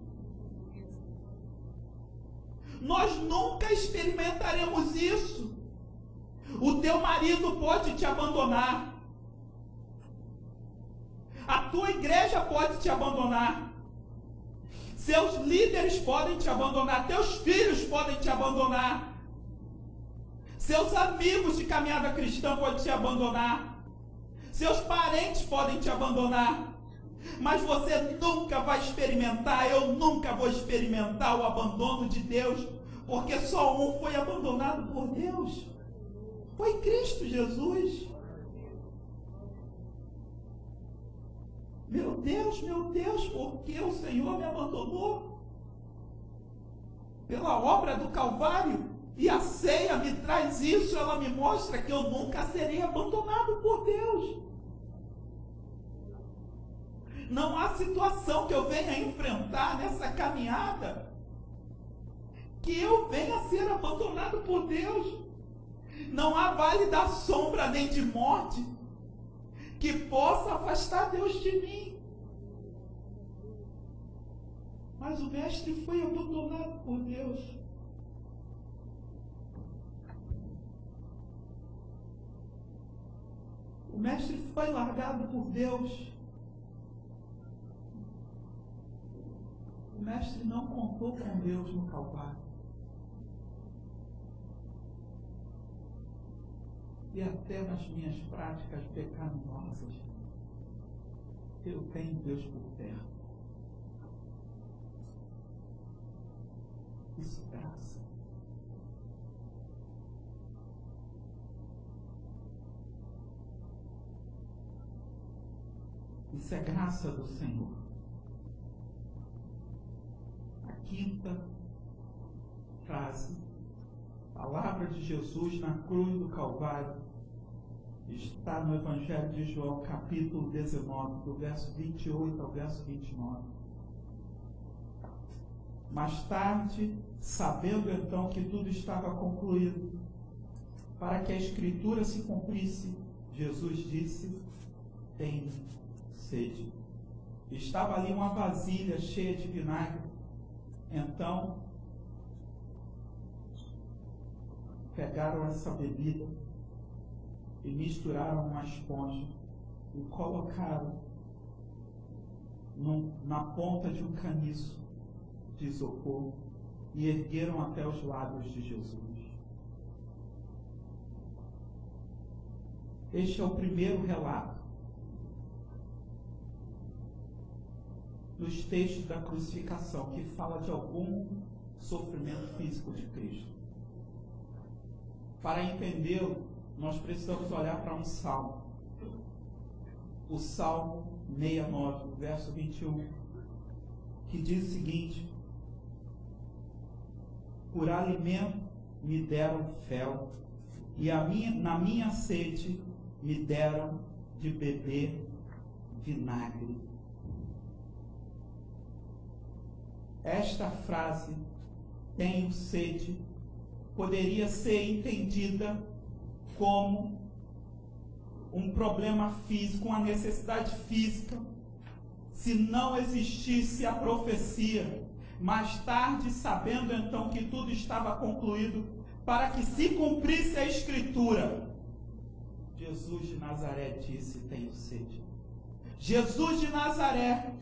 Nós nunca experimentaremos isso. O teu marido pode te abandonar. A tua igreja pode te abandonar. Seus líderes podem te abandonar. Teus filhos podem te abandonar. Seus amigos de caminhada cristã podem te abandonar. Seus parentes podem te abandonar. Mas você nunca vai experimentar, eu nunca vou experimentar o abandono de Deus, porque só um foi abandonado por Deus. Foi Cristo Jesus. meu Deus, por que o Senhor me abandonou? Pela obra do Calvário. E a ceia me traz isso, ela me mostra que eu nunca serei abandonado por Deus. Não há situação que eu venha enfrentar nessa caminhada que eu venha a ser abandonado por Deus. Não há vale da sombra nem de morte que possa afastar Deus de mim. Mas o mestre foi abandonado por Deus. O mestre foi largado por Deus. O mestre não contou com Deus no Calvário. E até nas minhas práticas pecaminosas, eu tenho Deus por perto. Isso é graça. Isso é graça do Senhor. A quinta frase, palavra de Jesus na cruz do Calvário, está no Evangelho de João, capítulo 19, do verso 28 ao verso 29. Mais tarde, sabendo então que tudo estava concluído, para que a Escritura se cumprisse, Jesus disse: tenho sede. Estava ali uma vasilha cheia de vinagre. Então, pegaram essa bebida e misturaram uma esponja e colocaram na ponta de um caniço de isopor e ergueram até os lábios de Jesus. Este é o primeiro relato dos textos da crucificação, que fala de algum sofrimento físico de Cristo. Para entendê-lo, nós precisamos olhar para um salmo. O Salmo 69, verso 21, que diz o seguinte: por alimento me deram fel, e na minha sede me deram de beber vinagre. Esta frase, tenho sede, poderia ser entendida como um problema físico, uma necessidade física, se não existisse a profecia. Mais tarde, sabendo então que tudo estava concluído, para que se cumprisse a Escritura, Jesus de Nazaré disse: tenho sede. Jesus de Nazaré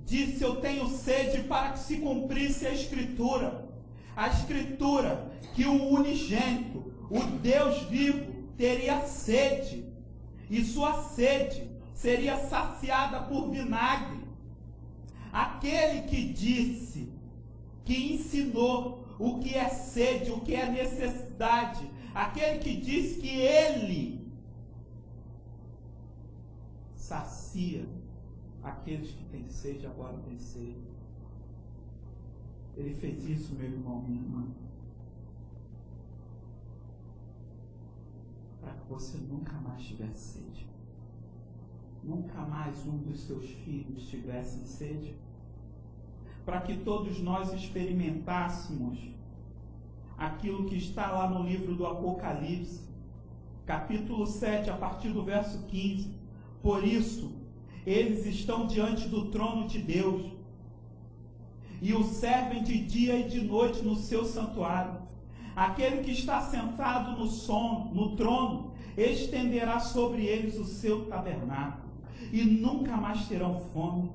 disse: eu tenho sede, para que se cumprisse a Escritura. A Escritura que o unigênito, o Deus vivo, teria sede, e sua sede seria saciada por vinagre. Aquele que disse, que ensinou o que é sede, o que é necessidade, aquele que disse que ele sacia aqueles que têm sede, agora têm sede. Ele fez isso, meu irmão, minha irmã, para que você nunca mais tivesse sede. Nunca mais um dos seus filhos tivesse sede. Para que todos nós experimentássemos aquilo que está lá no livro do Apocalipse, capítulo 7, a partir do verso 15. Por isso, eles estão diante do trono de Deus e o servem de dia e de noite no seu santuário. Aquele que está sentado no trono estenderá sobre eles o seu tabernáculo, e nunca mais terão fome,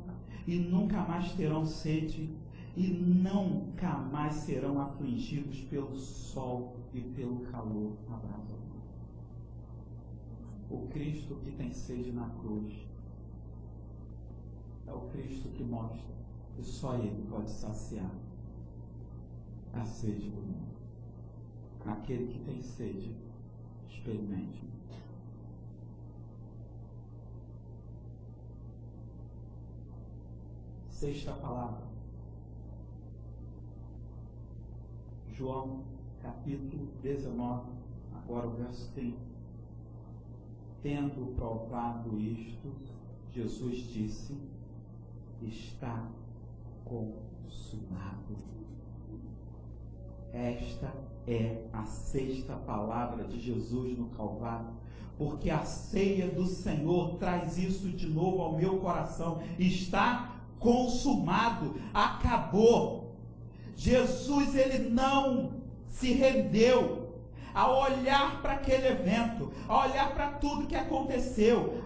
e nunca mais terão sede, e nunca mais serão afligidos pelo sol e pelo calor abrasador. O Cristo que tem sede na cruz é o Cristo que mostra que só Ele pode saciar a sede do mundo. Aquele que tem sede, experimente. Sexta palavra. João, capítulo 19, agora o verso 30. Tendo provado isto, Jesus disse: está consumado. Esta é a sexta palavra de Jesus no Calvário, porque a ceia do Senhor traz isso de novo ao meu coração. Está consumado, acabou. Jesus, ele não se rendeu. Ao olhar para aquele evento, ao olhar para tudo que aconteceu,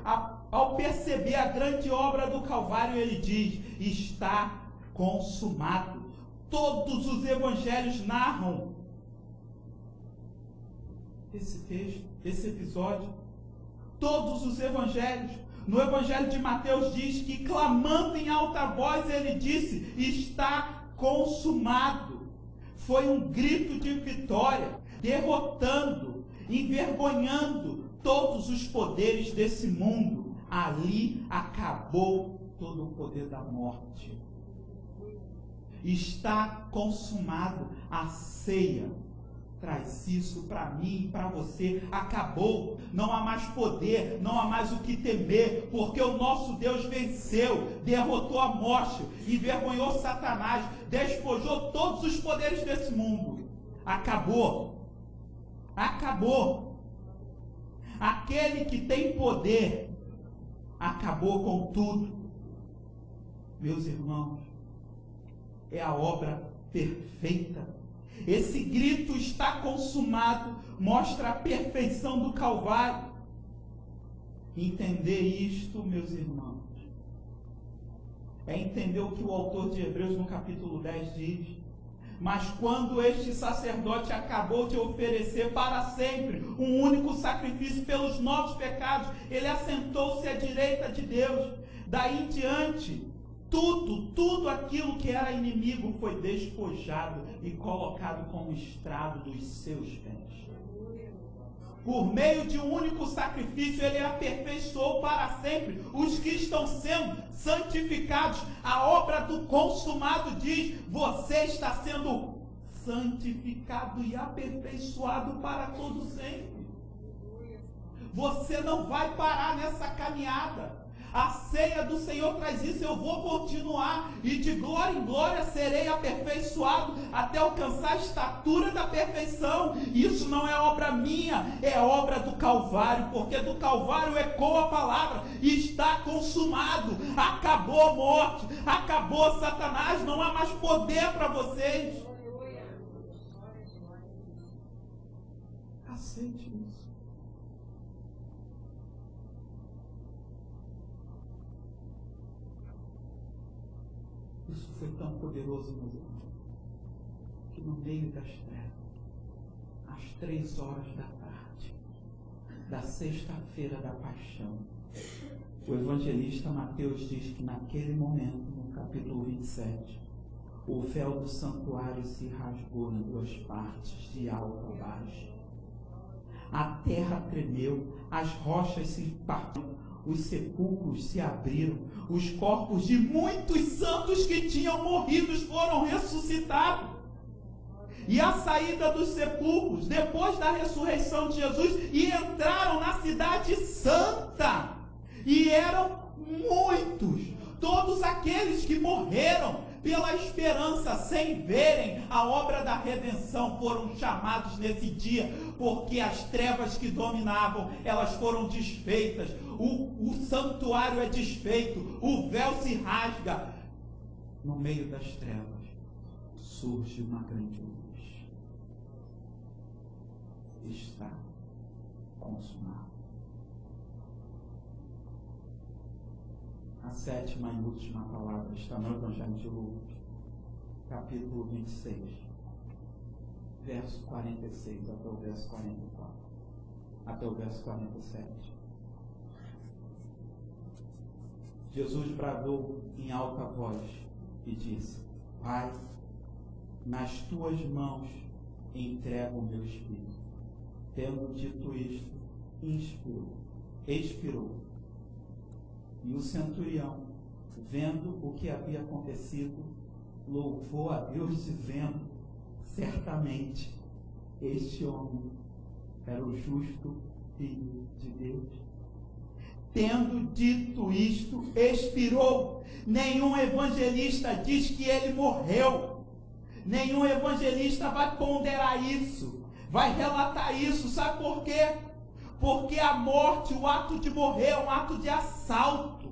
ao perceber a grande obra do Calvário, ele diz: está consumado. Todos os evangelhos narram esse texto, esse episódio. Todos os evangelhos. No evangelho de Mateus diz que, clamando em alta voz, ele disse: está consumado. Foi um grito de vitória, derrotando, envergonhando todos os poderes desse mundo. Ali acabou todo o poder da morte. Está consumado. A ceia traz isso para mim e para você. Acabou. Não há mais poder, não há mais o que temer, porque o nosso Deus venceu, derrotou a morte, envergonhou Satanás, despojou todos os poderes desse mundo. Acabou. Acabou. Aquele que tem poder acabou com tudo. Meus irmãos, é a obra perfeita. Esse grito está consumado mostra a perfeição do Calvário. Entender isto, meus irmãos, é entender o que o autor de Hebreus no capítulo 10 diz. Mas quando este sacerdote acabou de oferecer para sempre um único sacrifício pelos nossos pecados, ele assentou-se à direita de Deus. Daí em diante, tudo aquilo que era inimigo foi despojado e colocado como estrado dos seus pés. Por meio de um único sacrifício, ele aperfeiçoou para sempre os que estão sendo santificados. A obra do consumado diz: você está sendo santificado e aperfeiçoado para todo sempre. Você não vai parar nessa caminhada. A ceia do Senhor traz isso. Eu vou continuar e de glória em glória serei aperfeiçoado até alcançar a estatura da perfeição. Isso não é obra minha, é obra do Calvário, porque do Calvário ecoa a palavra: está consumado. Acabou a morte, acabou Satanás, não há mais poder para vocês. Aceite isso. Isso foi tão poderoso, meus irmãos, que no meio das trevas, às 3 horas da tarde, da sexta-feira da paixão, o evangelista Mateus diz que naquele momento, no capítulo 27, o véu do santuário se rasgou em 2 partes, de alto a baixo. A terra tremeu, as rochas se partiram, os sepulcros se abriram, os corpos de muitos santos que tinham morrido foram ressuscitados. E a saída dos sepulcros, depois da ressurreição de Jesus, e entraram na cidade santa. E eram muitos, todos aqueles que morreram pela esperança, sem verem a obra da redenção, foram chamados nesse dia, porque as trevas que dominavam, elas foram desfeitas, o santuário é desfeito, o véu se rasga. No meio das trevas surge uma grande luz. Está consumado. A 7ª e última palavra está no Evangelho de Lucas, capítulo 26, verso 46 até o verso 44, até o verso 47. Jesus bradou em alta voz e disse: Pai, nas tuas mãos entrego o meu espírito. Tendo dito isto, expirou. E o centurião, vendo o que havia acontecido, louvou a Deus, dizendo: certamente este homem era o justo Filho de Deus. Tendo dito isto, expirou. Nenhum evangelista diz que ele morreu. Nenhum evangelista vai ponderar isso, vai relatar isso. Sabe por quê? Porque a morte, o ato de morrer, é um ato de assalto.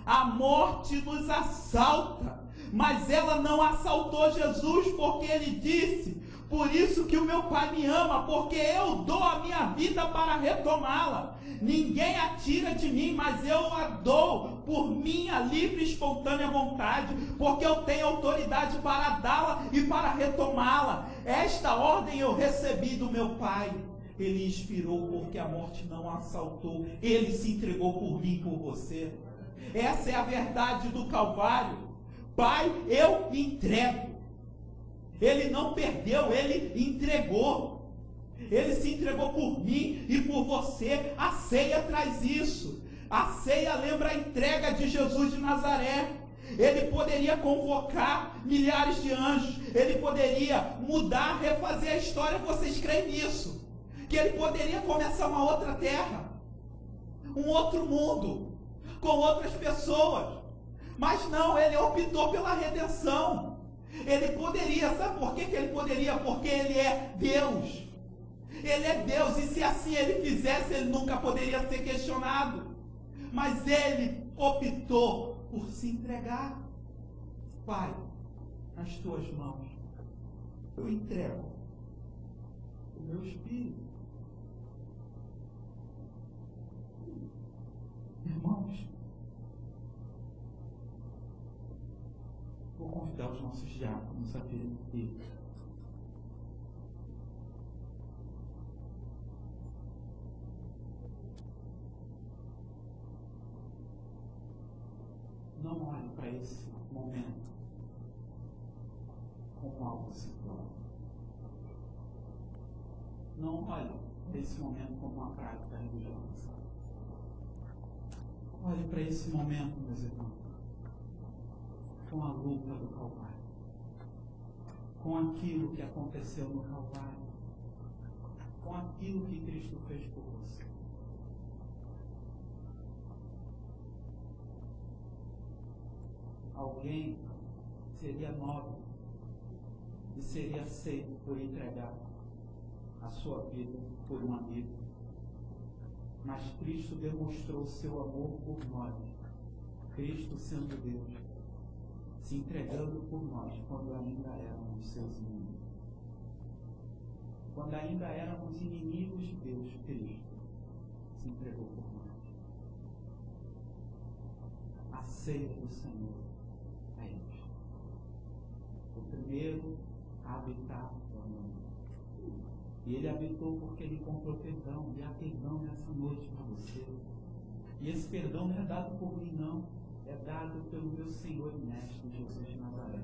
A morte nos assalta, mas ela não assaltou Jesus, porque ele disse: por isso que o meu Pai me ama, porque eu dou a minha vida para retomá-la. Ninguém a tira de mim, mas eu a dou por minha livre e espontânea vontade, porque eu tenho autoridade para dá-la e para retomá-la. Esta ordem eu recebi do meu Pai. Ele inspirou porque a morte não a assaltou. Ele se entregou por mim e por você. Essa é a verdade do Calvário. Pai, eu entrego. Ele não perdeu, ele entregou. Ele se entregou por mim e por você. A ceia traz isso. A ceia lembra a entrega de Jesus de Nazaré. Ele poderia convocar milhares de anjos. Ele poderia mudar, refazer a história. Vocês creem nisso? Que ele poderia começar uma outra terra, um outro mundo, com outras pessoas. Mas não, ele optou pela redenção. Ele poderia, sabe por que ele poderia? Porque ele é Deus. Ele é Deus, e se assim ele fizesse, ele nunca poderia ser questionado. Mas ele optou por se entregar. Pai, nas tuas mãos eu entrego o meu espírito. Irmãos, vou convidar os nossos diáconos a virem aqui. Não olhe para esse momento como algo simbólico. Não olhe para esse momento como uma prática religiosa. Olhe para esse momento, meus irmãos, com a luta do Calvário, com aquilo que aconteceu no Calvário, com aquilo que Cristo fez por você. Alguém seria nobre e seria aceito por entregar a sua vida por um amigo. Mas Cristo demonstrou seu amor por nós. Cristo, sendo Deus, se entregando por nós quando ainda éramos seus inimigos. Quando ainda éramos inimigos de Deus, Cristo se entregou por nós. A ceia do Senhor é isso. O primeiro a habitar o amor. E ele habitou porque ele encontrou perdão. E há perdão nessa noite para você. E esse perdão não é dado por mim, não. É dado pelo meu Senhor e Mestre Jesus de Nazaré.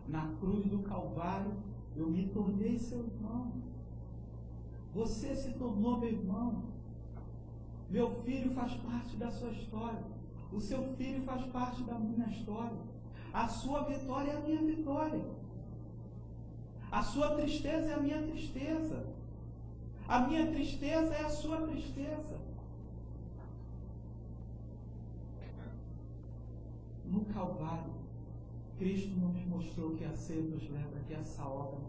Na cruz do Calvário, eu me tornei seu irmão. Você se tornou meu irmão. Meu filho faz parte da sua história. O seu filho faz parte da minha história. A sua vitória é a minha vitória. A sua tristeza é a minha tristeza. A minha tristeza é a sua tristeza. No Calvário, Cristo nos mostrou que a ceia nos lembra que essa obra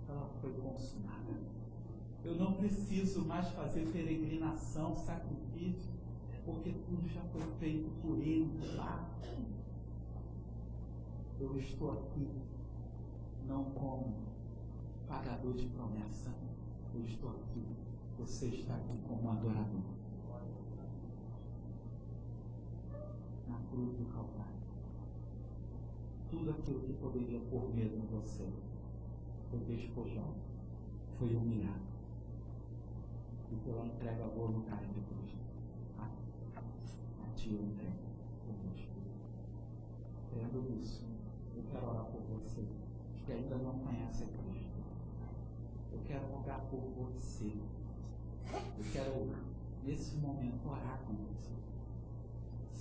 ela foi consumada. Eu não preciso mais fazer peregrinação, sacrifício, porque tudo já foi feito por Ele lá. Eu estou aqui não como pagador de promessa. Eu estou aqui. Você está aqui como adorador. Na cruz do Calvário. Tudo aquilo que poderia pôr medo em você foi despojado, foi humilhado. E pela entrega voluntária de Cristo, a ti eu entrego o meu espírito. Crendo isso, eu quero orar por você que ainda não conhece a Cristo. Eu quero orar por você. Eu quero, nesse momento, orar com você.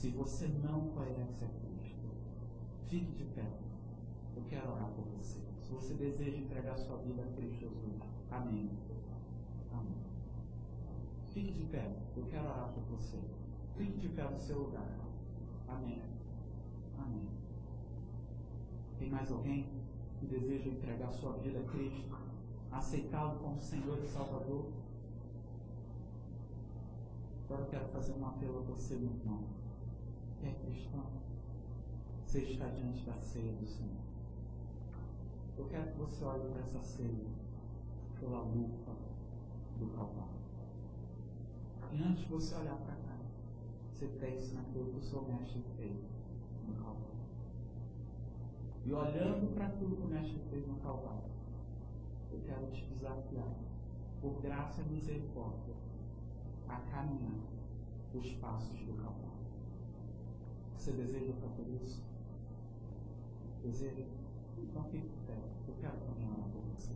Se você não conhece a Cristo, fique de pé. Eu quero orar por você. Se você deseja entregar sua vida a Cristo Jesus, amém. Amém. Fique de pé. Eu quero orar por você. Fique de pé no seu lugar. Amém. Amém. Tem mais alguém que deseja entregar sua vida a Cristo, aceitá-lo como Senhor e Salvador? Agora eu quero fazer um apelo a você, meu irmão. É cristão? Você está diante da ceia do Senhor. Eu quero que você olhe para essa ceia pela lupa do Calvário. E antes de você olhar para cá, você pense naquilo que o seu mestre fez no Calvário. E olhando para aquilo que o mestre fez no Calvário, eu quero te desafiar, por graça e misericórdia, a caminhar os passos do Calvário. Você deseja fazer isso? Deseja? Então fique de pé. Eu quero caminhar por você.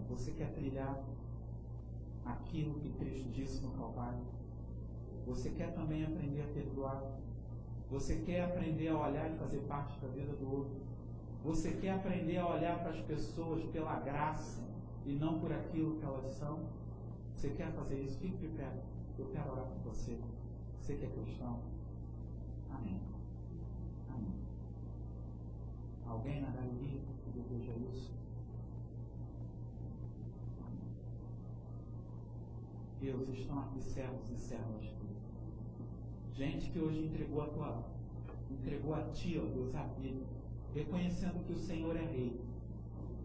Você quer trilhar aquilo que Cristo disse no Calvário? Você quer também aprender a perdoar? Você quer aprender a olhar e fazer parte da vida do outro? Você quer aprender a olhar para as pessoas pela graça e não por aquilo que elas são? Você quer fazer isso? Fique de pé. Eu quero orar por você. Você que é cristão? Amém. Amém. Alguém na galeria que deseja isso? Amém. Deus, estão aqui servos e servas tuas. Gente que hoje entregou a ti, ó Deus, a vida, reconhecendo que o Senhor é rei.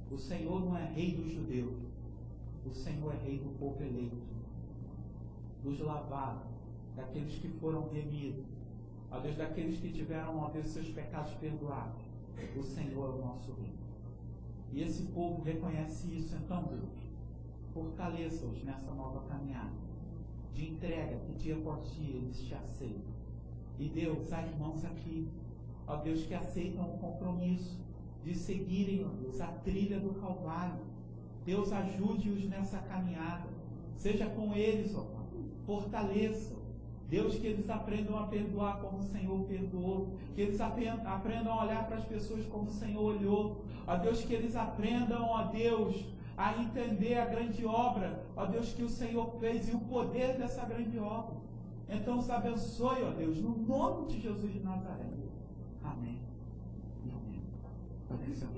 O Senhor não é rei dos judeus. O Senhor é rei do povo eleito, dos lavados, daqueles que foram remidos, ó Deus, daqueles que tiveram, ó Deus, seus pecados perdoados. O Senhor é o nosso rei. E esse povo reconhece isso. Então, Deus, fortaleça-os nessa nova caminhada de entrega, que dia após dia eles te aceitam. E Deus, há irmãos aqui, ó Deus, que aceitam o compromisso de seguirem, ó Deus, a trilha do Calvário. Deus, ajude-os nessa caminhada. Seja com eles, ó Pai. Fortaleça. Deus, que eles aprendam a perdoar como o Senhor perdoou. Que eles aprendam a olhar para as pessoas como o Senhor olhou. Ó Deus, que eles aprendam, ó Deus, a entender a grande obra, ó Deus, que o Senhor fez e o poder dessa grande obra. Então os abençoe, ó Deus, no nome de Jesus de Nazaré. Amém. Amém. Podem sentar.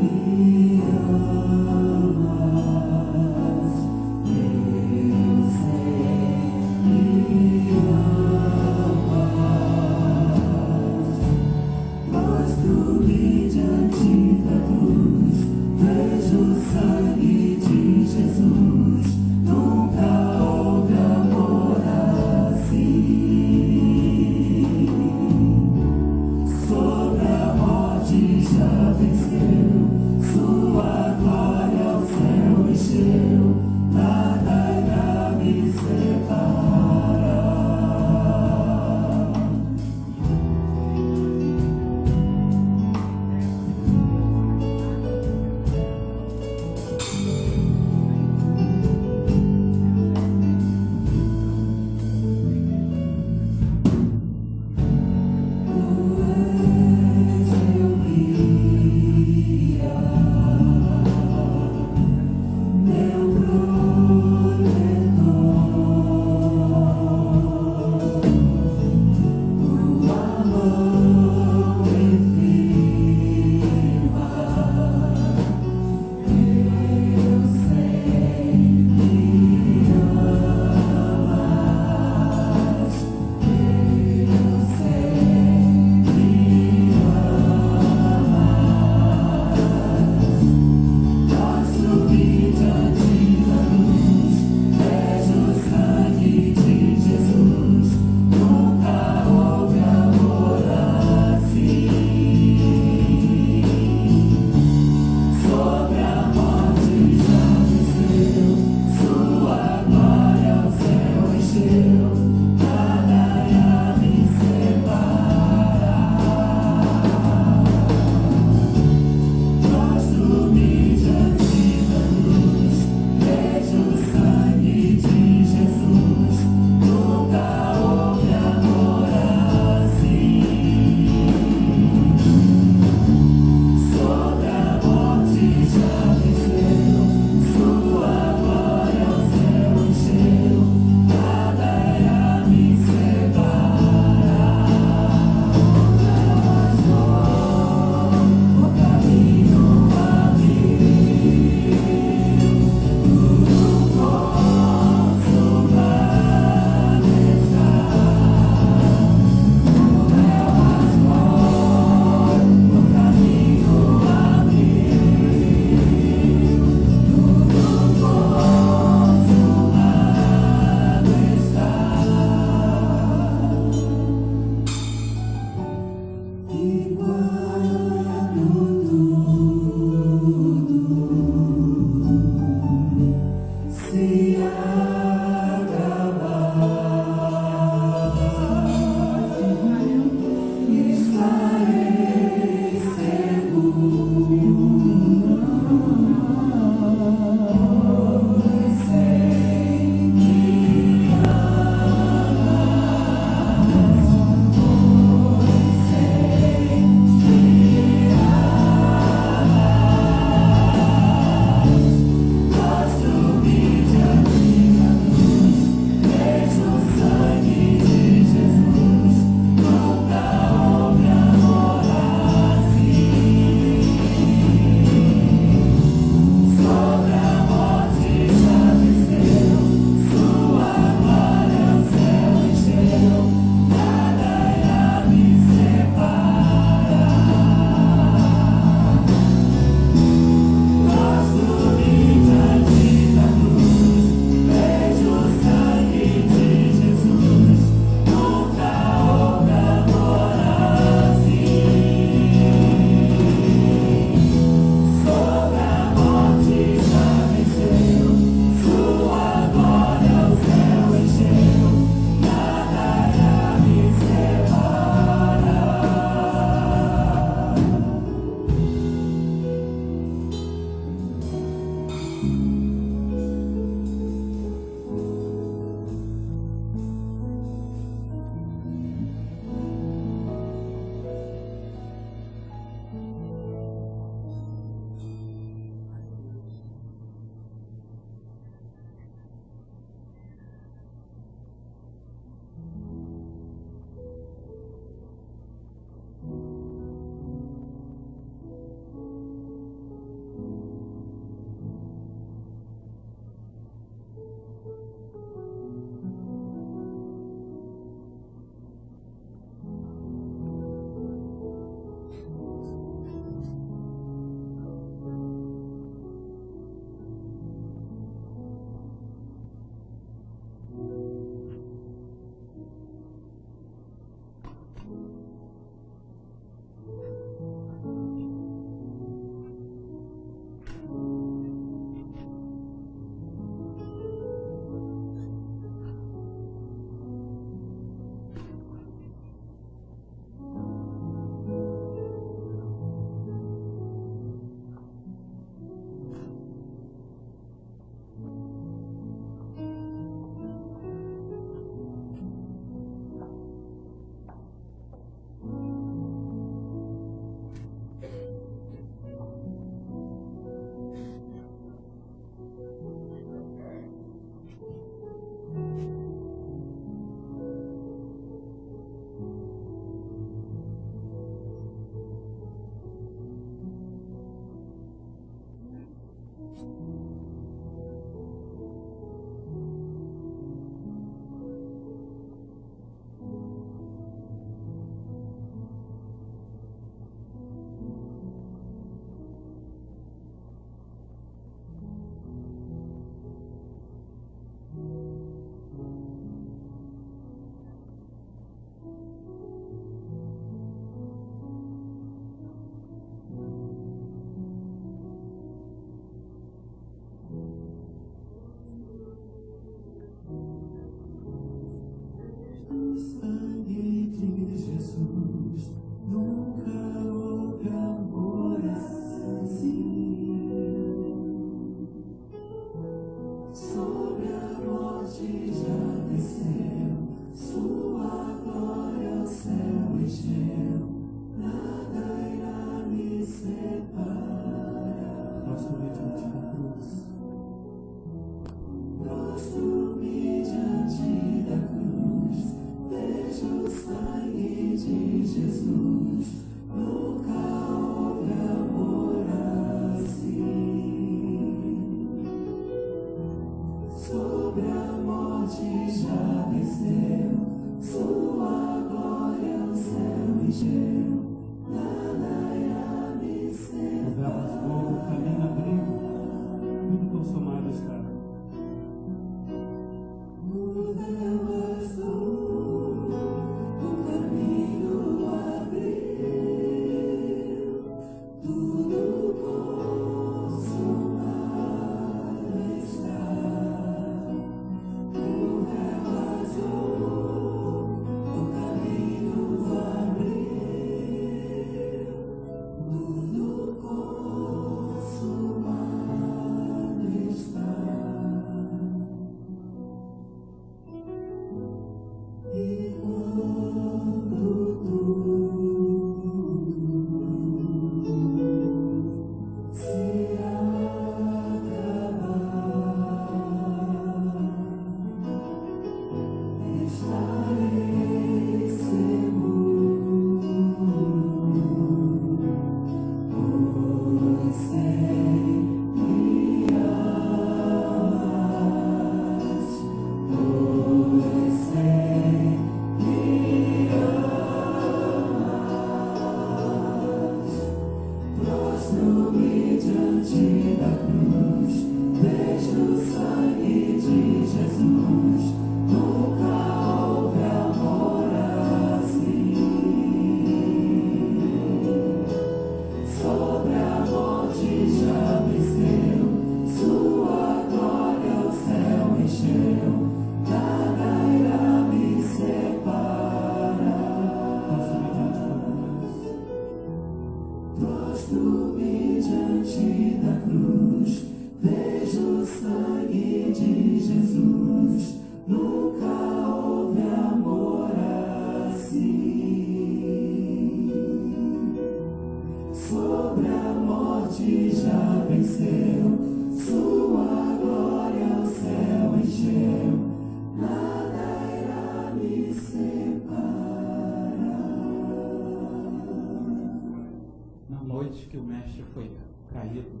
que o mestre foi traído,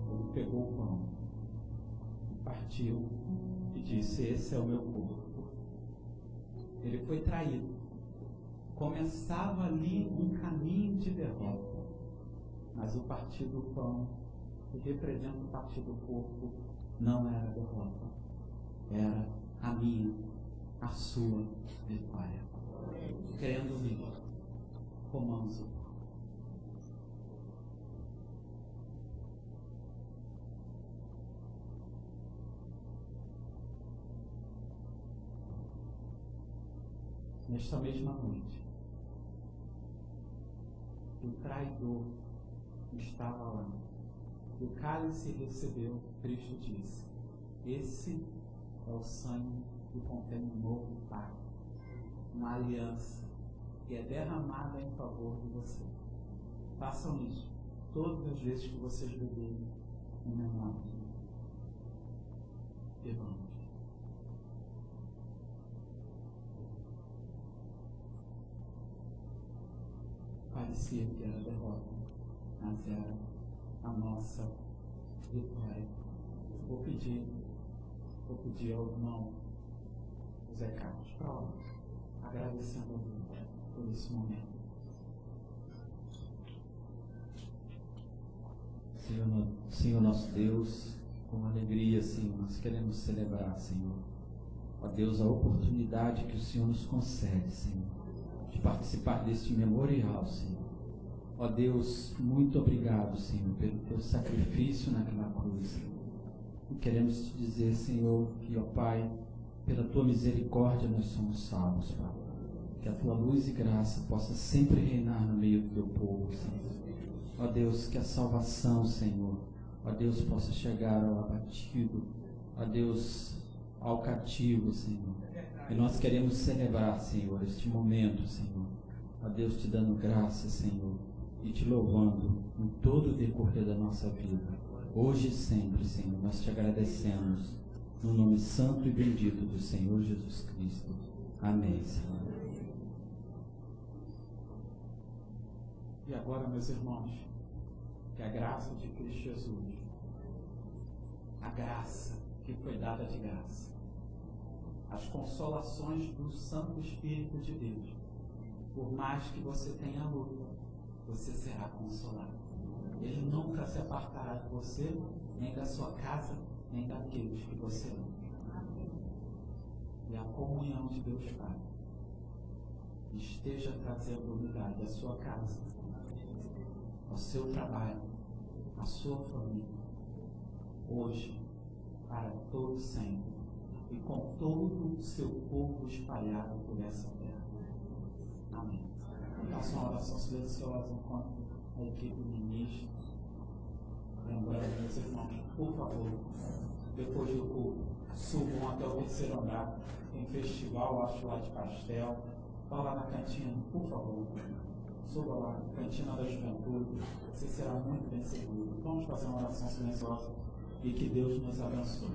ele pegou o pão, partiu e disse: esse é o meu corpo. Ele foi traído. Começava ali um caminho de derrota, mas o partir do pão, que representa o partir do corpo, não era derrota, era a minha, a sua vitória. Crendo nisso, comamos o pão. Nesta mesma noite, o traidor estava lá. O cálice recebeu, Cristo disse: esse é o sangue que contém um novo pacto, uma aliança que é derramada em favor de você. Façam isso todas as vezes que vocês beberem em memória. Bebamos. Parecia que era derrota, mas era a nossa vitória. Vou pedir ao irmão José Carlos para lá, agradecendo a Deus por esse momento. Senhor nosso Deus, com alegria, Senhor, nós queremos celebrar, Senhor, ó Deus, a oportunidade que o Senhor nos concede, Senhor, de participar deste memorial, Senhor. Ó Deus, muito obrigado, Senhor, pelo teu sacrifício naquela cruz, Senhor. E queremos te dizer, Senhor, que, ó Pai, pela tua misericórdia nós somos salvos, Pai. Que a tua luz e graça possa sempre reinar no meio do teu povo, Senhor. Ó Deus, que a salvação, Senhor, ó Deus, possa chegar ao abatido, ó Deus, ao cativo, Senhor. E nós queremos celebrar, Senhor, este momento, Senhor. Ó Deus, te dando graça, Senhor, e te louvando em todo o decorrer da nossa vida. Hoje e sempre, Senhor, nós te agradecemos, no nome santo e bendito do Senhor Jesus Cristo. Amém, Senhor. E agora, meus irmãos, que a graça de Cristo Jesus, a graça que foi dada de graça, as consolações do Santo Espírito de Deus, por mais que você tenha luta, você será consolado. Ele nunca se apartará de você, nem da sua casa, nem daqueles que você ama. E a comunhão de Deus Pai esteja trazendo unidade à sua casa, ao seu trabalho, à sua família, hoje, para todo sempre, e com todo o seu povo espalhado por essa terra. Amém. Faça uma oração silenciosa enquanto a equipe ministra. Lembrando, meus irmãos, por favor, depois do culto, subam até o terceiro andar. Tem festival, acho, lá de pastel. Vá lá na cantina, por favor. Suba lá, cantina da juventude. Você será muito bem seguro. Vamos fazer uma oração silenciosa e que Deus nos abençoe.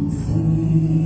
Sim.